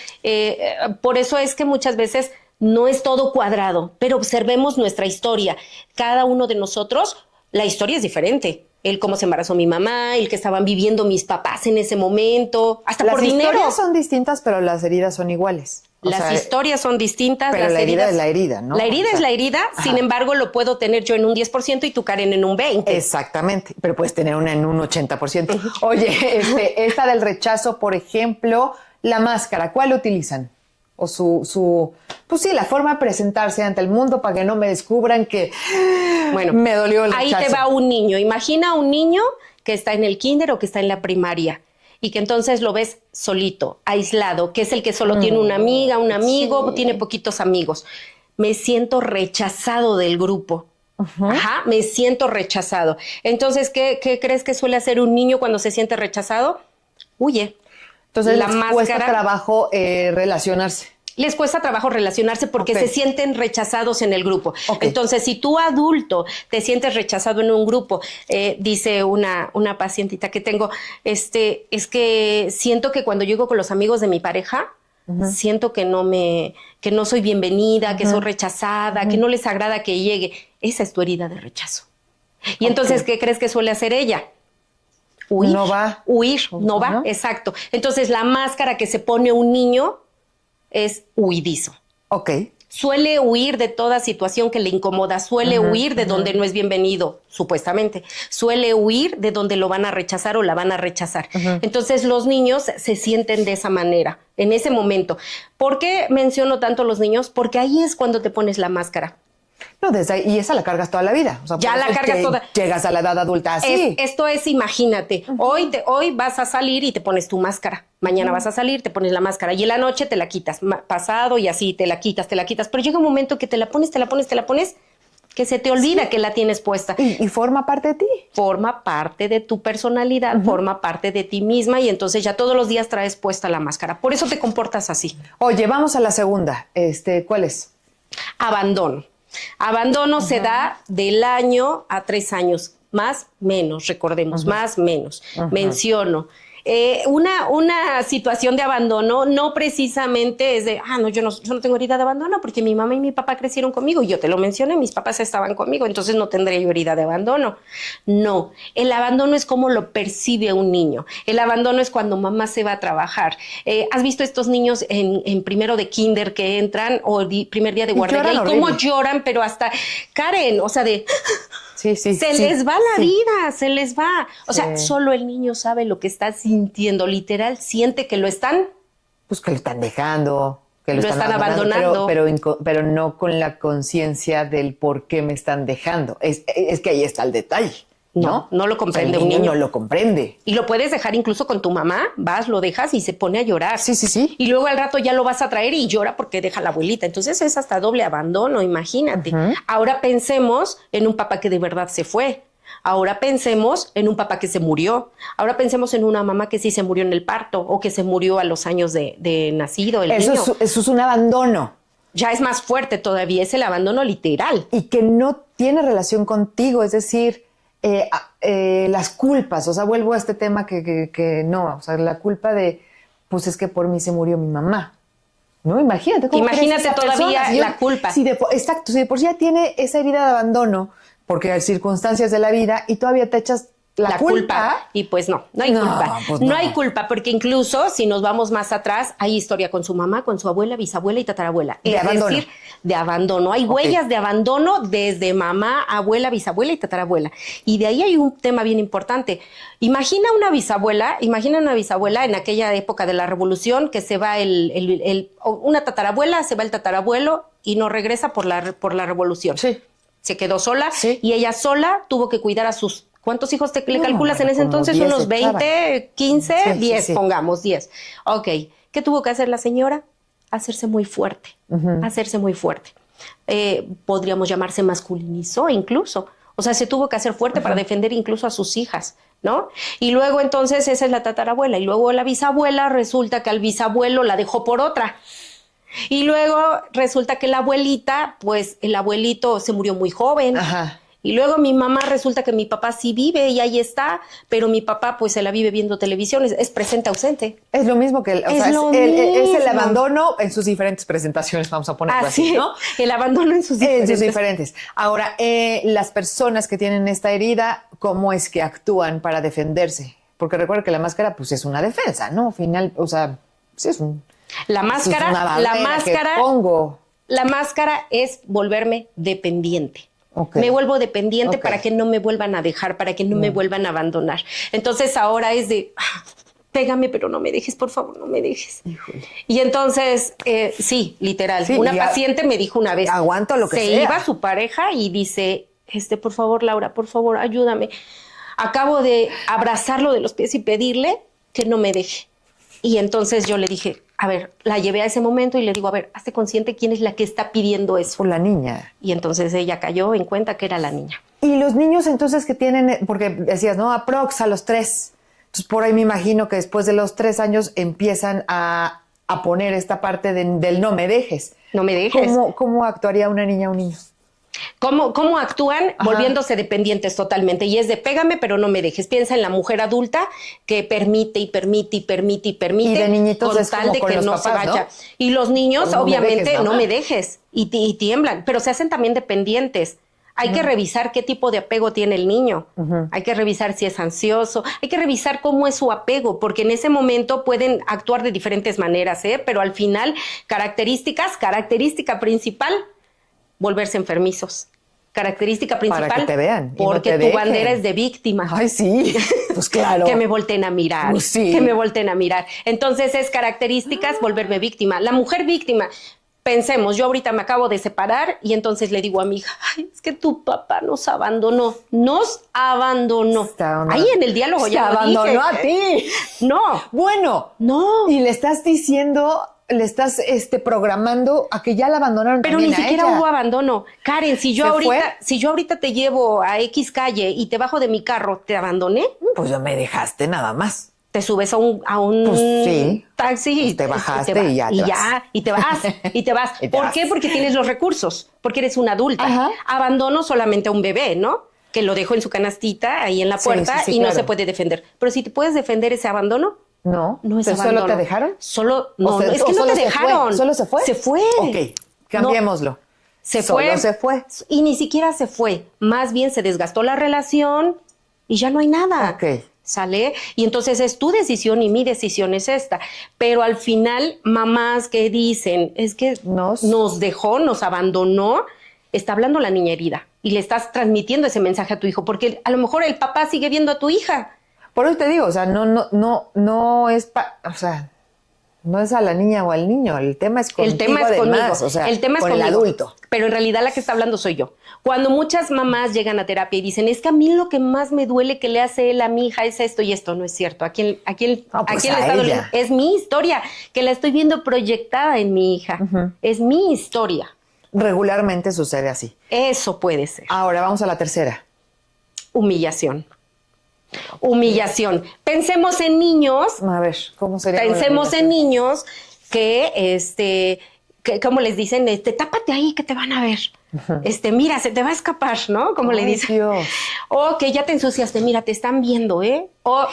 por eso es que muchas veces no es todo cuadrado, pero observemos nuestra historia. Cada uno de nosotros, la historia es diferente. El cómo se embarazó mi mamá, el que estaban viviendo mis papás en ese momento, hasta por dinero. Las historias son distintas, pero las heridas son iguales. Las historias son distintas. Pero la herida es la herida, ¿no? La herida es la herida, sin embargo, lo puedo tener yo en un 10% y tú, Karen, en un 20%. Exactamente, pero puedes tener una en un 80%. Oye, esta del rechazo, por ejemplo, la máscara, ¿cuál utilizan? O pues sí, la forma de presentarse ante el mundo para que no me descubran que me dolió el rechazo. Ahí te va un niño. Imagina a un niño que está en el kinder o que está en la primaria y que entonces lo ves solito, aislado, que es el que solo tiene una amiga, un amigo, tiene poquitos amigos. Me siento rechazado del grupo. Me siento rechazado. Entonces, ¿qué crees que suele hacer un niño cuando se siente rechazado? Huye. Entonces les cuesta trabajo relacionarse. Les cuesta trabajo relacionarse porque se sienten rechazados en el grupo. Entonces, si tú adulto te sientes rechazado en un grupo, dice una pacientita que tengo, es que siento que cuando llego con los amigos de mi pareja, siento que no soy bienvenida, que soy rechazada, que no les agrada que llegue. Esa es tu herida de rechazo. Y entonces, ¿qué crees que suele hacer ella? Huir. No va. Huir, no va, exacto. Entonces, la máscara que se pone un niño es huidizo. Ok. Suele huir de toda situación que le incomoda, suele huir de donde no es bienvenido, supuestamente. Suele huir de donde lo van a rechazar o la van a rechazar. Entonces, los niños se sienten de esa manera, en ese momento. ¿Por qué menciono tanto los niños? Porque ahí es cuando te pones la máscara. No, desde ahí, y esa la cargas toda la vida. O sea, ya la cargas toda. Llegas a la edad adulta así. Esto es, imagínate, hoy vas a salir y te pones tu máscara. Mañana vas a salir, te pones la máscara. Y en la noche te la quitas. Pasado y así, te la quitas. Pero llega un momento que te la pones, que se te olvida que la tienes puesta. Y forma parte de ti. Forma parte de tu personalidad, forma parte de ti misma y entonces ya todos los días traes puesta la máscara. Por eso te comportas así. Oye, vamos a la segunda. ¿Cuál es? Abandono. Abandono se da del año a 3 años, más, menos, recordemos, más, menos. Menciono, Una situación de abandono no precisamente es de, no, yo no tengo herida de abandono porque mi mamá y mi papá crecieron conmigo y yo te lo mencioné, mis papás estaban conmigo, entonces no tendré yo herida de abandono. No, el abandono es como lo percibe un niño. El abandono es cuando mamá se va a trabajar. ¿Has visto estos niños en primero de kinder que entran o el primer día de guardería y cómo lloran, pero hasta Karen, o sea, de... Sí, les va la vida, se les va. O sea, solo el niño sabe lo que está sintiendo, literal, siente que lo están... Pues que lo están dejando, que lo están abandonando. Pero no con la conciencia del por qué me están dejando. Es que ahí está el detalle. No lo comprende un un niño. No lo comprende. Y lo puedes dejar incluso con tu mamá, vas, lo dejas y se pone a llorar. Sí. Y luego al rato ya lo vas a traer y llora porque deja a la abuelita. Entonces es hasta doble abandono, imagínate. Ahora pensemos en un papá que de verdad se fue. Ahora pensemos en un papá que se murió. Ahora pensemos en una mamá que sí se murió en el parto o que se murió a los años de nacido el niño. Eso es un abandono. Ya es más fuerte todavía, es el abandono literal. Y que no tiene relación contigo, es decir... las culpas, o sea, vuelvo a este tema que no, o sea, la culpa de, pues es que por mí se murió mi mamá, ¿no? Imagínate todavía la culpa. Exacto, si de por sí ya tiene esa herida de abandono, porque hay circunstancias de la vida y todavía te echas la culpa. Y pues no hay culpa. Pues no hay culpa, porque incluso si nos vamos más atrás, hay historia con su mamá, con su abuela, bisabuela y tatarabuela. De abandono. Es decir, de abandono. Hay huellas de abandono desde mamá, abuela, bisabuela y tatarabuela. Y de ahí hay un tema bien importante. Imagina una bisabuela en aquella época de la revolución que se va una tatarabuela, se va el tatarabuelo y no regresa por la revolución. Sí. Se quedó sola y ella sola tuvo que cuidar a sus... ¿Cuántos hijos le calculas en ese entonces? 10 ¿Unos 20, 15, 10? Sí. Pongamos 10. Ok. ¿Qué tuvo que hacer la señora? Hacerse muy fuerte. Hacerse muy fuerte. Podríamos llamarse masculinizó incluso. O sea, se tuvo que hacer fuerte para defender incluso a sus hijas, ¿no? Y luego entonces esa es la tatarabuela. Y luego la bisabuela resulta que al bisabuelo la dejó por otra. Y luego resulta que la abuelita, pues el abuelito se murió muy joven. Ajá. Y luego mi mamá resulta que mi papá sí vive y ahí está, pero mi papá pues se la vive viendo televisión, es presente ausente. Es lo mismo que es el abandono en sus diferentes presentaciones, vamos a ponerlo así, ¿no? El abandono en sus diferentes. Ahora, las personas que tienen esta herida, ¿cómo es que actúan para defenderse? Porque recuerda que la máscara pues es una defensa, ¿no? Al final, o sea, sí es un... La máscara es volverme dependiente. Okay. Me vuelvo dependiente para que no me vuelvan a dejar, para que no me vuelvan a abandonar. Entonces ahora es de, pégame, pero no me dejes, por favor, no me dejes. Híjole. Y entonces, sí, literal, una paciente me dijo una vez, aguanto lo que sea. Se iba su pareja y dice, por favor, Laura, por favor, ayúdame. Acabo de abrazarlo de los pies y pedirle que no me deje. Y entonces yo le dije, a ver, la llevé a ese momento y le digo, a ver, hazte consciente quién es la que está pidiendo eso. Por la niña. Y entonces ella cayó en cuenta que era la niña. Y los niños entonces que tienen, porque decías, ¿no? Aprox a los 3. Entonces por ahí me imagino que después de los 3 años empiezan a poner esta parte del no me dejes. No me dejes. ¿Cómo actuaría una niña o un niño? ¿Cómo actúan? Ajá. Volviéndose dependientes totalmente. Y es de pégame, pero no me dejes. Piensa en la mujer adulta que permite y permite y permite y permite. Y de niñitos con es tal como de con que los no papás, se vaya. ¿no? Y los niños, No obviamente, me dejes, no me dejes. Y tiemblan. Pero se hacen también dependientes. Hay que revisar qué tipo de apego tiene el niño. Hay que revisar si es ansioso. Hay que revisar cómo es su apego, porque en ese momento pueden actuar de diferentes maneras, pero al final, característica principal, volverse enfermizos. Característica principal. Para que te vean. Porque tu bandera es de víctima. Ay, sí. Pues claro. Que me volteen a mirar. Pues sí. Que me volteen a mirar. Entonces es características volverme víctima. La mujer víctima. Pensemos, yo ahorita me acabo de separar y entonces le digo a mi hija, ay, es que tu papá nos abandonó. Nos abandonó. Ahí en el diálogo ya lo dije. Te abandonó a ti. No. Bueno. No. Y le estás diciendo, le estás programando a que ya la abandonaron. Pero también ni siquiera ella. hubo abandono. Karen, si yo ahorita te llevo a X calle y te bajo de mi carro, ¿te abandoné? Pues ya me dejaste nada más. Te subes a un pues sí. taxi pues te bajaste y te vas. ¿Por qué? Porque tienes los recursos, porque eres una adulta. Ajá. Abandono solamente a un bebé, ¿no? Que lo dejo en su canastita ahí en la puerta y no se puede defender. Pero si te puedes defender ese abandono, No. No es ¿Solo abandono. te dejaron? Solo, ¿O no, se- es o que no solo te se fue? dejaron. ¿Solo se fue? Se fue. Ok, cambiémoslo. Se Solo fue. se fue. Y ni siquiera se fue. Más bien se desgastó la relación y ya no hay nada. Ok. ¿Sale? Y entonces es tu decisión y mi decisión es esta. Pero al final, mamás que dicen, es que nos dejó, nos abandonó, está hablando la niña herida y le estás transmitiendo ese mensaje a tu hijo, porque a lo mejor el papá sigue viendo a tu hija. Por eso te digo, o sea, no es o sea, no es a la niña o al niño, el tema es contigo. El tema es además, conmigo, o sea, el tema es con conmigo. el adulto. Pero en realidad la que está hablando soy yo. Cuando muchas mamás llegan a terapia y dicen, es que a mí lo que más me duele que le hace él a mi hija es esto y esto, no es cierto. ¿A quién No, pues le a está doliendo? ella. Es mi historia, que la estoy viendo proyectada en mi hija. Es mi historia. Regularmente sucede así. Eso puede ser. Ahora vamos a la tercera. Humillación. Humillación. Pensemos en niños. A ver, ¿cómo sería? Pensemos en niños que, como les dicen, tápate ahí que te van a ver. Mira, se te va a escapar, ¿no? Como le Ay, dicen. Dios. O que ya te ensuciaste, mira, te están viendo, ¿eh? O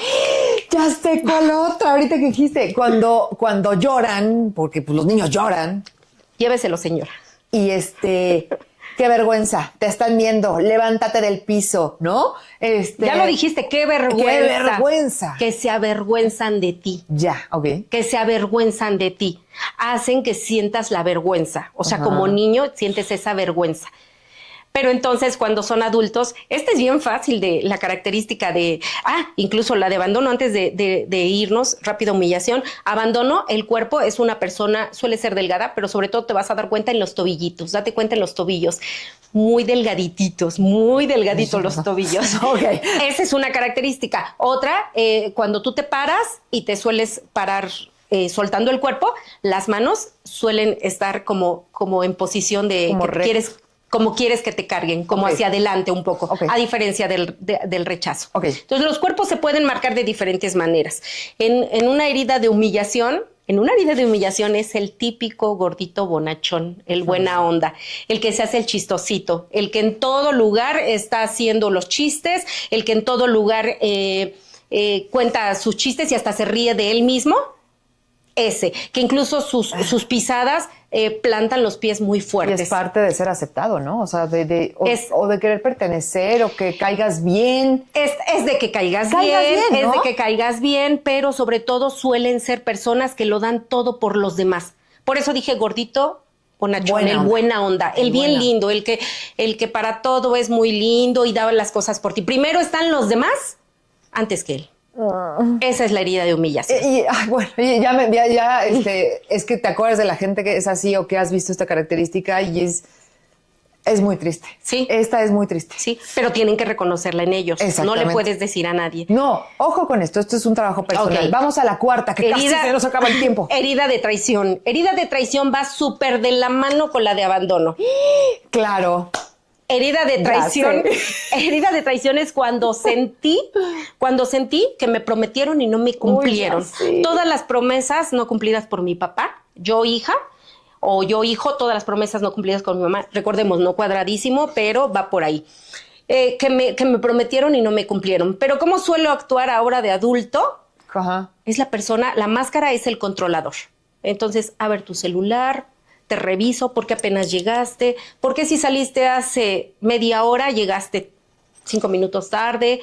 Ya sé cuál otra, ahorita que dijiste, cuando lloran, porque pues, los niños lloran, lléveselo, señora. y qué vergüenza, te están viendo, levántate del piso, ¿no? Ya lo dijiste, qué vergüenza. Qué vergüenza. Que se avergüenzan de ti. Ya, ok. Que se avergüenzan de ti. Hacen que sientas la vergüenza. O sea, como niño sientes esa vergüenza. Pero entonces cuando son adultos, es bien fácil de la característica de, incluso la de abandono antes de irnos, rápida humillación. Abandono, el cuerpo es una persona, suele ser delgada, pero sobre todo te vas a dar cuenta en los tobillitos, date cuenta en los tobillos, muy delgaditos los tobillos. Ok. Esa es una característica. Otra, cuando tú te paras y te sueles parar soltando el cuerpo, las manos suelen estar como en posición de Como como quieres que te carguen, como hacia adelante un poco, a diferencia del rechazo. Entonces, los cuerpos se pueden marcar de diferentes maneras. En una herida de humillación, es el típico gordito bonachón, el buena onda, el que se hace el chistosito, el que en todo lugar está haciendo los chistes, el que en todo lugar cuenta sus chistes y hasta se ríe de él mismo. Ese, que incluso sus pisadas plantan los pies muy fuertes. Y es parte de ser aceptado, ¿no? O sea, de querer pertenecer o que caigas bien. Es de que caigas bien, ¿no? es de que caigas bien, pero sobre todo suelen ser personas que lo dan todo por los demás. Por eso dije gordito bonachón, buena onda, el bien lindo, el que para todo es muy lindo y daba las cosas por ti. Primero están los demás antes que él. Esa es la herida de humillación. Es que te acuerdas de la gente que es así o que has visto esta característica y es muy triste. Sí. Esta es muy triste. Sí, pero tienen que reconocerla en ellos. No Exactamente. le puedes decir a nadie. No, ojo con esto es un trabajo personal. Ok. Vamos a la cuarta, que casi se nos acaba el tiempo. Herida de traición. Herida de traición va súper de la mano con la de abandono. Claro. Herida de traición. Herida de traición es cuando sentí que me prometieron y no me cumplieron. Todas las promesas no cumplidas por mi papá, yo hija, o yo hijo, todas las promesas no cumplidas con mi mamá. Recordemos, no cuadradísimo, pero va por ahí. Que me prometieron y no me cumplieron. Pero ¿cómo suelo actuar ahora de adulto? Es la persona, la máscara es el controlador. Entonces, a ver tu celular, te reviso porque apenas llegaste, porque si saliste hace media hora, llegaste 5 minutos tarde.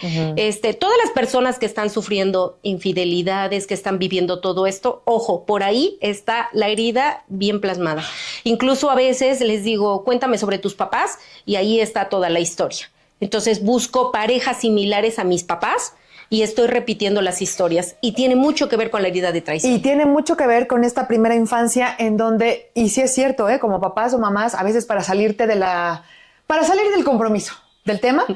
Todas las personas que están sufriendo infidelidades, que están viviendo todo esto, ojo, por ahí está la herida bien plasmada. Incluso a veces les digo, cuéntame sobre tus papás y ahí está toda la historia. Entonces busco parejas similares a mis papás y estoy repitiendo las historias. Y tiene mucho que ver con la herida de traición. Y tiene mucho que ver con esta primera infancia en donde, y sí es cierto, como papás o mamás, a veces para salir del compromiso, del tema,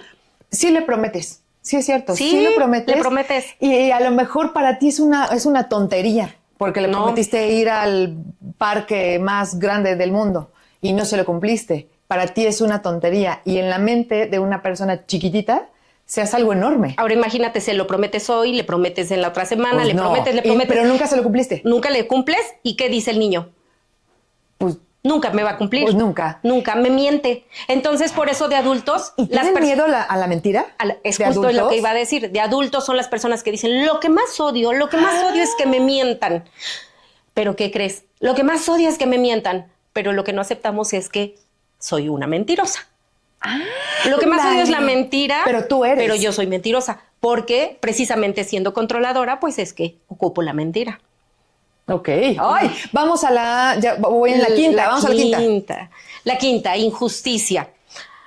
sí le prometes. Sí es cierto, sí le prometes. Y a lo mejor para ti es una tontería, porque le prometiste ir al parque más grande del mundo y no se lo cumpliste. Para ti es una tontería. Y en la mente de una persona chiquitita, se hace algo enorme. Ahora imagínate, se lo prometes hoy, le prometes en la otra semana, pues le prometes. Pero nunca se lo cumpliste. Nunca le cumples. ¿Y qué dice el niño? Pues Nunca me va a cumplir. Pues nunca. Nunca me miente. Entonces, por eso de adultos... ¿Y tienen miedo a la mentira? Es ¿De justo adultos? lo que iba a decir. De adultos son las personas que dicen, lo que más odio es que me mientan. ¿Pero qué crees? Lo que más odio es que me mientan. Pero lo que no aceptamos es que soy una mentirosa. Lo que más odio es la mentira. Pero tú eres. Pero yo soy mentirosa. Porque precisamente siendo controladora, pues es que ocupo la mentira. Ok. Ay, vamos a ya voy en la quinta, vamos a la quinta. La quinta, injusticia.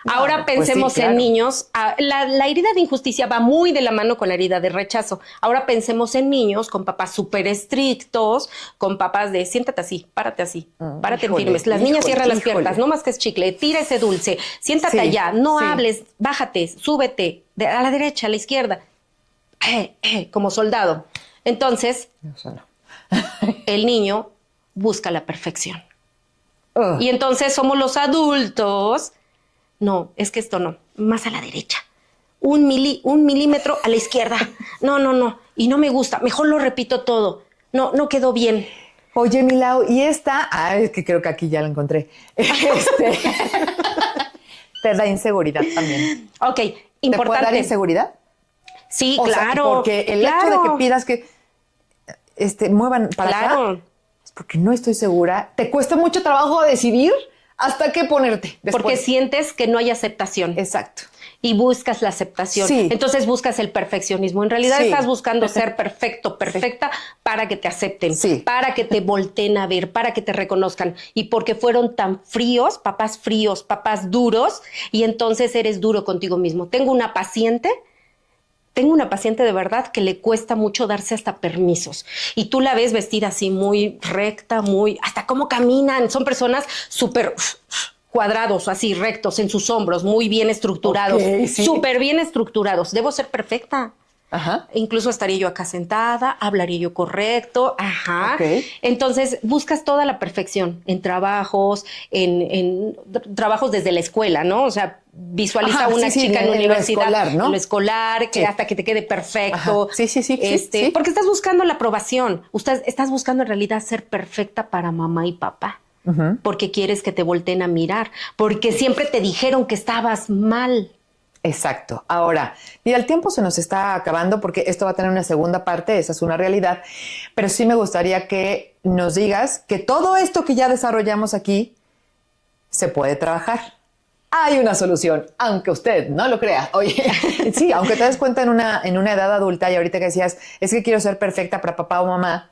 Ahora Pues pensemos sí, claro. en niños. La herida de injusticia va muy de la mano con la herida de rechazo. Ahora pensemos en niños con papás súper estrictos, con papás de siéntate así, párate híjole, firmes. Las niñas cierran las híjole. piernas, no más que es chicle, tira ese dulce, siéntate Sí, allá, no sí. hables, bájate, súbete, a la derecha, a la izquierda, como soldado. Entonces, Eso no. el niño busca la perfección. Ugh. Y entonces somos los adultos. No, es que esto no, más a la derecha. Un milímetro a la izquierda. No. Y no me gusta, mejor lo repito todo. No quedó bien. Oye, Milau, y esta, es que creo que aquí ya la encontré. Te da inseguridad también. Ok, ¿Te puede importante. dar inseguridad? Sí, O sea, claro. porque el hecho de que pidas que muevan para acá es porque no estoy segura. ¿Te cuesta mucho trabajo decidir hasta qué ponerte después? Porque sientes que no hay aceptación. Exacto. Y buscas la aceptación. Sí. Entonces buscas el perfeccionismo. En realidad Sí. estás buscando ser perfecto, perfecta, para que te acepten, Sí. para que te volteen a ver, para que te reconozcan. Y porque fueron tan fríos, papás duros, y entonces eres duro contigo mismo. Tengo una paciente de verdad que le cuesta mucho darse hasta permisos. Y tú la ves vestida así muy recta, hasta cómo caminan. Son personas súper cuadrados, así rectos en sus hombros, muy bien estructurados, Ok, sí. súper bien estructurados. Debo ser perfecta. Ajá. Incluso estaría yo acá sentada, hablaría yo correcto, ajá. Ok. Entonces buscas toda la perfección en trabajos, en trabajos desde la escuela, ¿no? O sea, visualiza Ajá, una sí, chica en en lo universidad, escolar, ¿no? en lo escolar, que Sí. hasta que te quede perfecto. Ajá. Sí. Porque estás buscando la aprobación. Estás buscando en realidad ser perfecta para mamá y papá. Ujú. Porque quieres que te volteen a mirar, porque siempre te dijeron que estabas mal. Exacto. Ahora, mira, el tiempo se nos está acabando porque esto va a tener una segunda parte, esa es una realidad, pero sí me gustaría que nos digas que todo esto que ya desarrollamos aquí se puede trabajar. Hay una solución, aunque usted no lo crea. Oye, sí, aunque te des cuenta en una edad adulta y ahorita que decías, es que quiero ser perfecta para papá o mamá,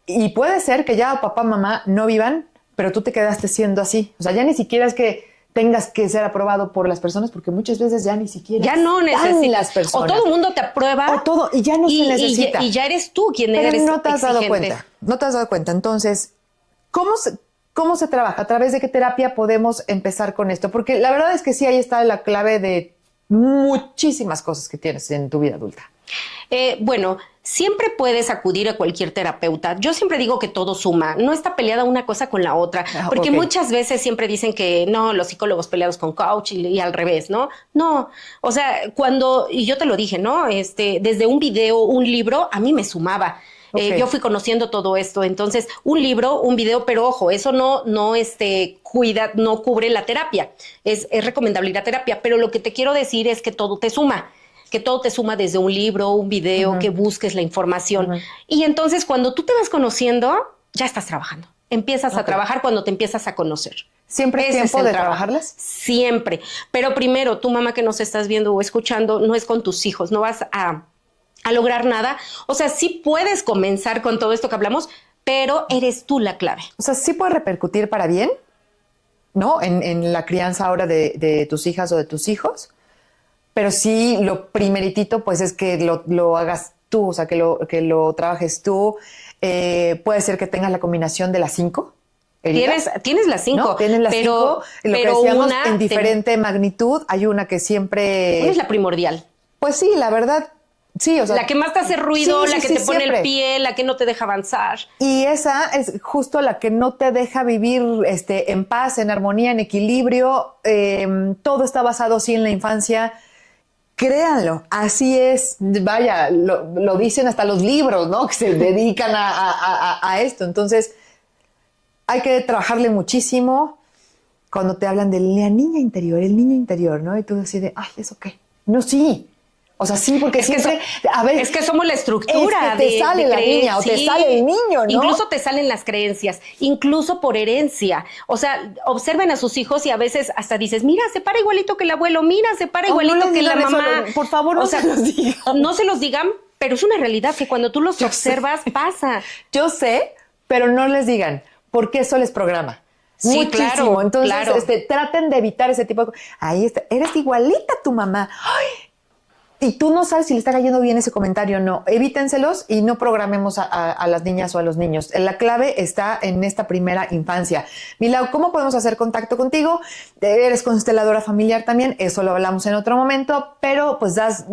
y puede ser que ya papá o mamá no vivan, pero tú te quedaste siendo así. O sea, ya ni siquiera es que tengas que ser aprobado por las personas, porque muchas veces ya ni siquiera Ya no están necesitas. las personas. O todo el mundo te aprueba. O todo, y ya no se necesita. Y ya eres tú quien Pero eres no te has dado exigente. cuenta. No te has dado cuenta. Entonces, ¿cómo se trabaja? ¿A través de qué terapia podemos empezar con esto? Porque la verdad es que sí, ahí está la clave de muchísimas cosas que tienes en tu vida adulta. Bueno, siempre puedes acudir a cualquier terapeuta. Yo siempre digo que todo suma, no está peleada una cosa con la otra, porque ok. muchas veces siempre dicen que no, los psicólogos peleados con coach y al revés, ¿no? No, o sea, y yo te lo dije, ¿no? Desde un video, un libro, a mí me sumaba. Ok. Yo fui conociendo todo esto, entonces un libro, un video, pero ojo, eso no cubre la terapia, es recomendable ir a terapia, pero lo que te quiero decir es que todo te suma. Que todo te suma desde un libro, un video, que busques la información. Y entonces cuando tú te vas conociendo, ya estás trabajando. Empiezas a trabajar cuando te empiezas a conocer. ¿Siempre es Ese tiempo el de trabajo. trabajarlas? Siempre. Pero primero, tu mamá que nos estás viendo o escuchando, no es con tus hijos, no vas a lograr nada. O sea, sí puedes comenzar con todo esto que hablamos, pero eres tú la clave. O sea, sí puede repercutir para bien, ¿no? En la crianza ahora de tus hijas o de tus hijos. Pero sí, lo primeritito, pues, es que lo hagas tú, o sea, que lo trabajes tú. Puede ser que tengas la combinación de las 5 heridas. Tienes las 5. ¿No? Tienes las 5, lo que decíamos, en diferente magnitud. Hay una que siempre... Una es la primordial. Pues sí, la verdad, sí. O sea, La que más te hace ruido, sí, la que sí, te pone siempre. el pie, la que no te deja avanzar. Y esa es justo la que no te deja vivir en paz, en armonía, en equilibrio. Todo está basado así en la infancia. Créanlo, así es. Vaya, lo dicen hasta los libros, ¿no? Que se dedican a esto. Entonces, hay que trabajarle muchísimo cuando te hablan de la niña interior, el niño interior, ¿no? Y tú decides, ay, ¿eso qué? No, sí. O sea, sí, porque siempre, a ver. Es que somos la estructura es que te sale la niña o te sale el niño, ¿no? Incluso te salen las creencias, incluso por herencia. O sea, observen a sus hijos y a veces hasta dices, mira, se para igualito que el abuelo, mira, se para igualito que la mamá. Por favor, no se los digan. No se los digan, pero es una realidad que cuando tú los observas, pasa. Yo sé, pero no les digan, porque eso les programa. Sí, muchísimo. claro, Entonces, claro. Traten de evitar ese tipo de cosas. Ahí está, eres igualita a tu mamá. ¡Ay! Y tú no sabes si le está cayendo bien ese comentario o no. Evítenselos y no programemos a las niñas o a los niños. La clave está en esta primera infancia. Milau, ¿cómo podemos hacer contacto contigo? Eres consteladora familiar también, eso lo hablamos en otro momento, pero pues das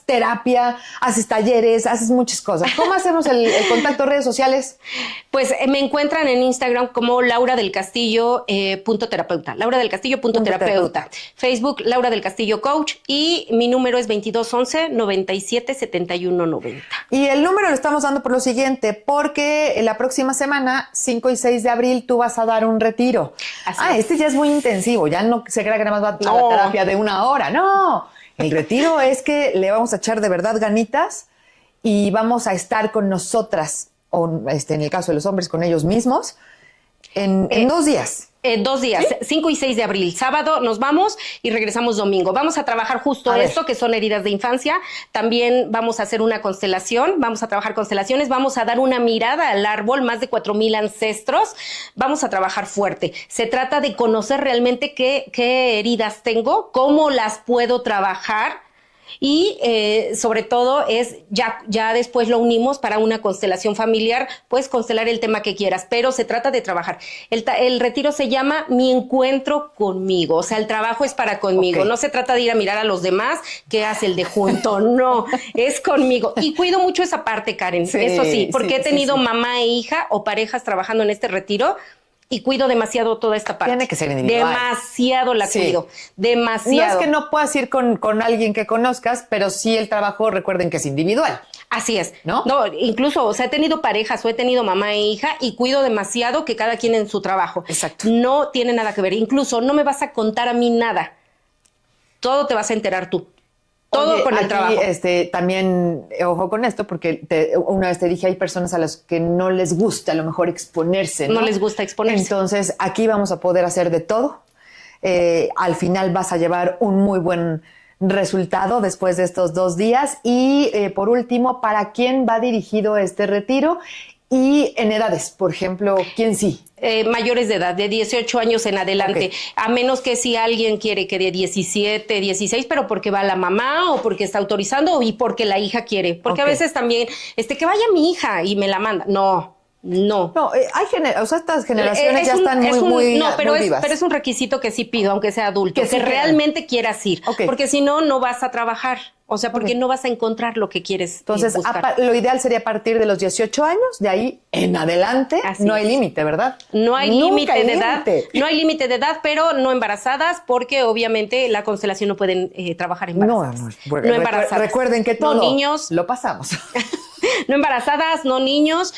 terapia, haces talleres, haces muchas cosas. ¿Cómo hacemos el contacto, redes sociales? Pues me encuentran en Instagram como Laura del Castillo .terapeuta. Laura del Castillo .terapeuta. Facebook, Laura del Castillo Coach, y mi número es 2211-977190. Y el número lo estamos dando por lo siguiente, porque la próxima semana, 5 y 6 de abril, tú vas a dar un retiro. Este ya es muy intensivo, ya no se crea que nada más va a la terapia de 1 hora, no. El retiro es que le vamos a echar de verdad ganitas y vamos a estar con nosotras, o en el caso de los hombres, con ellos mismos, en 2 días. 2 días, ¿sí? 5 y 6 de abril, sábado nos vamos y regresamos domingo. Vamos a trabajar justo esto, que son heridas de infancia. También vamos a hacer una constelación, vamos a trabajar constelaciones, vamos a dar una mirada al árbol, más de 4,000 ancestros. Vamos a trabajar fuerte. Se trata de conocer realmente qué heridas tengo, cómo las puedo trabajar. Y sobre todo ya después lo unimos para una constelación familiar. Puedes constelar el tema que quieras, pero se trata de trabajar. El retiro se llama Mi Encuentro Conmigo, o sea, el trabajo es para conmigo. Okay. No se trata de ir a mirar a los demás qué hace el de junto, no, es conmigo. Y cuido mucho esa parte, Karen, sí, eso sí, porque he tenido mamá e hija o parejas trabajando en este retiro. Y cuido demasiado toda esta parte. Tiene que ser individual. Demasiado la cuido. Demasiado. No es que no puedas ir con alguien que conozcas, pero sí el trabajo, recuerden que es individual. Así es. No, incluso, o sea, he tenido parejas o he tenido mamá e hija y cuido demasiado que cada quien en su trabajo. Exacto. No tiene nada que ver. Incluso no me vas a contar a mí nada. Todo te vas a enterar tú. Todo con el trabajo. También, ojo con esto, porque una vez te dije, hay personas a las que no les gusta a lo mejor exponerse, ¿no? No les gusta exponerse. Entonces, aquí vamos a poder hacer de todo. Al final vas a llevar un muy buen resultado después de estos 2 días. Y por último, ¿para quién va dirigido este retiro? Y en edades, por ejemplo, ¿quién sí? Mayores de edad, de 18 años en adelante, Okay. A menos que si alguien quiere que de 17, 16, pero porque va la mamá o porque está autorizando y porque la hija quiere. Porque a veces también, que vaya mi hija y me la manda. No. Hay estas generaciones ya están muy vivas. Pero es un requisito que sí pido, aunque sea adulto, que realmente quieras ir. Okay. Porque si no, no vas a trabajar. O sea, porque no vas a encontrar lo que quieres. Entonces, lo ideal sería a partir de los 18 años, de ahí en adelante. Así no hay límite, ¿verdad? No hay límite de edad. No hay límite de edad, pero no embarazadas, porque obviamente la constelación no pueden trabajar embarazadas. No embarazadas. Recuerden que todo niños, lo pasamos. No embarazadas, no niños,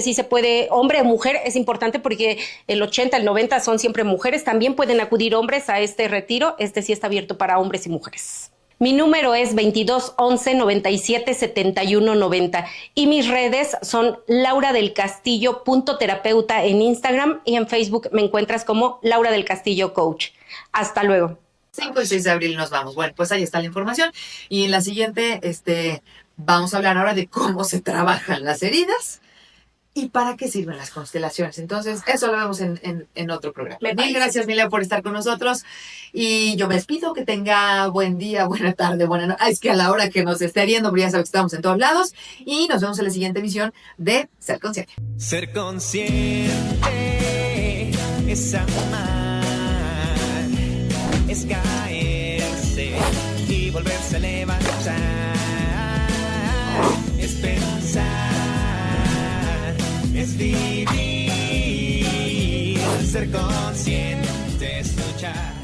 sí se puede, hombre o mujer, es importante porque el 80, el 90 son siempre mujeres, también pueden acudir hombres a este retiro, sí está abierto para hombres y mujeres. Mi número es 2211-977190 y mis redes son Laura del Castillo .terapeuta en Instagram y en Facebook me encuentras como Laura del Castillo Coach. Hasta luego. 5 y 6 de abril nos vamos. Bueno, pues ahí está la información. Y en la siguiente, vamos a hablar ahora de cómo se trabajan las heridas y para qué sirven las constelaciones. Entonces, eso lo vemos en otro programa. Mil gracias, Milau, por estar con nosotros. Y yo me despido, que tenga buen día, buena tarde, buena noche. Es que a la hora que nos esté viendo, porque ya sabes que estamos en todos lados. Y nos vemos en la siguiente emisión de Ser Consciente. Ser consciente es amar, es caerse y volverse a levantar, es pensar, es vivir, ser consciente es luchar.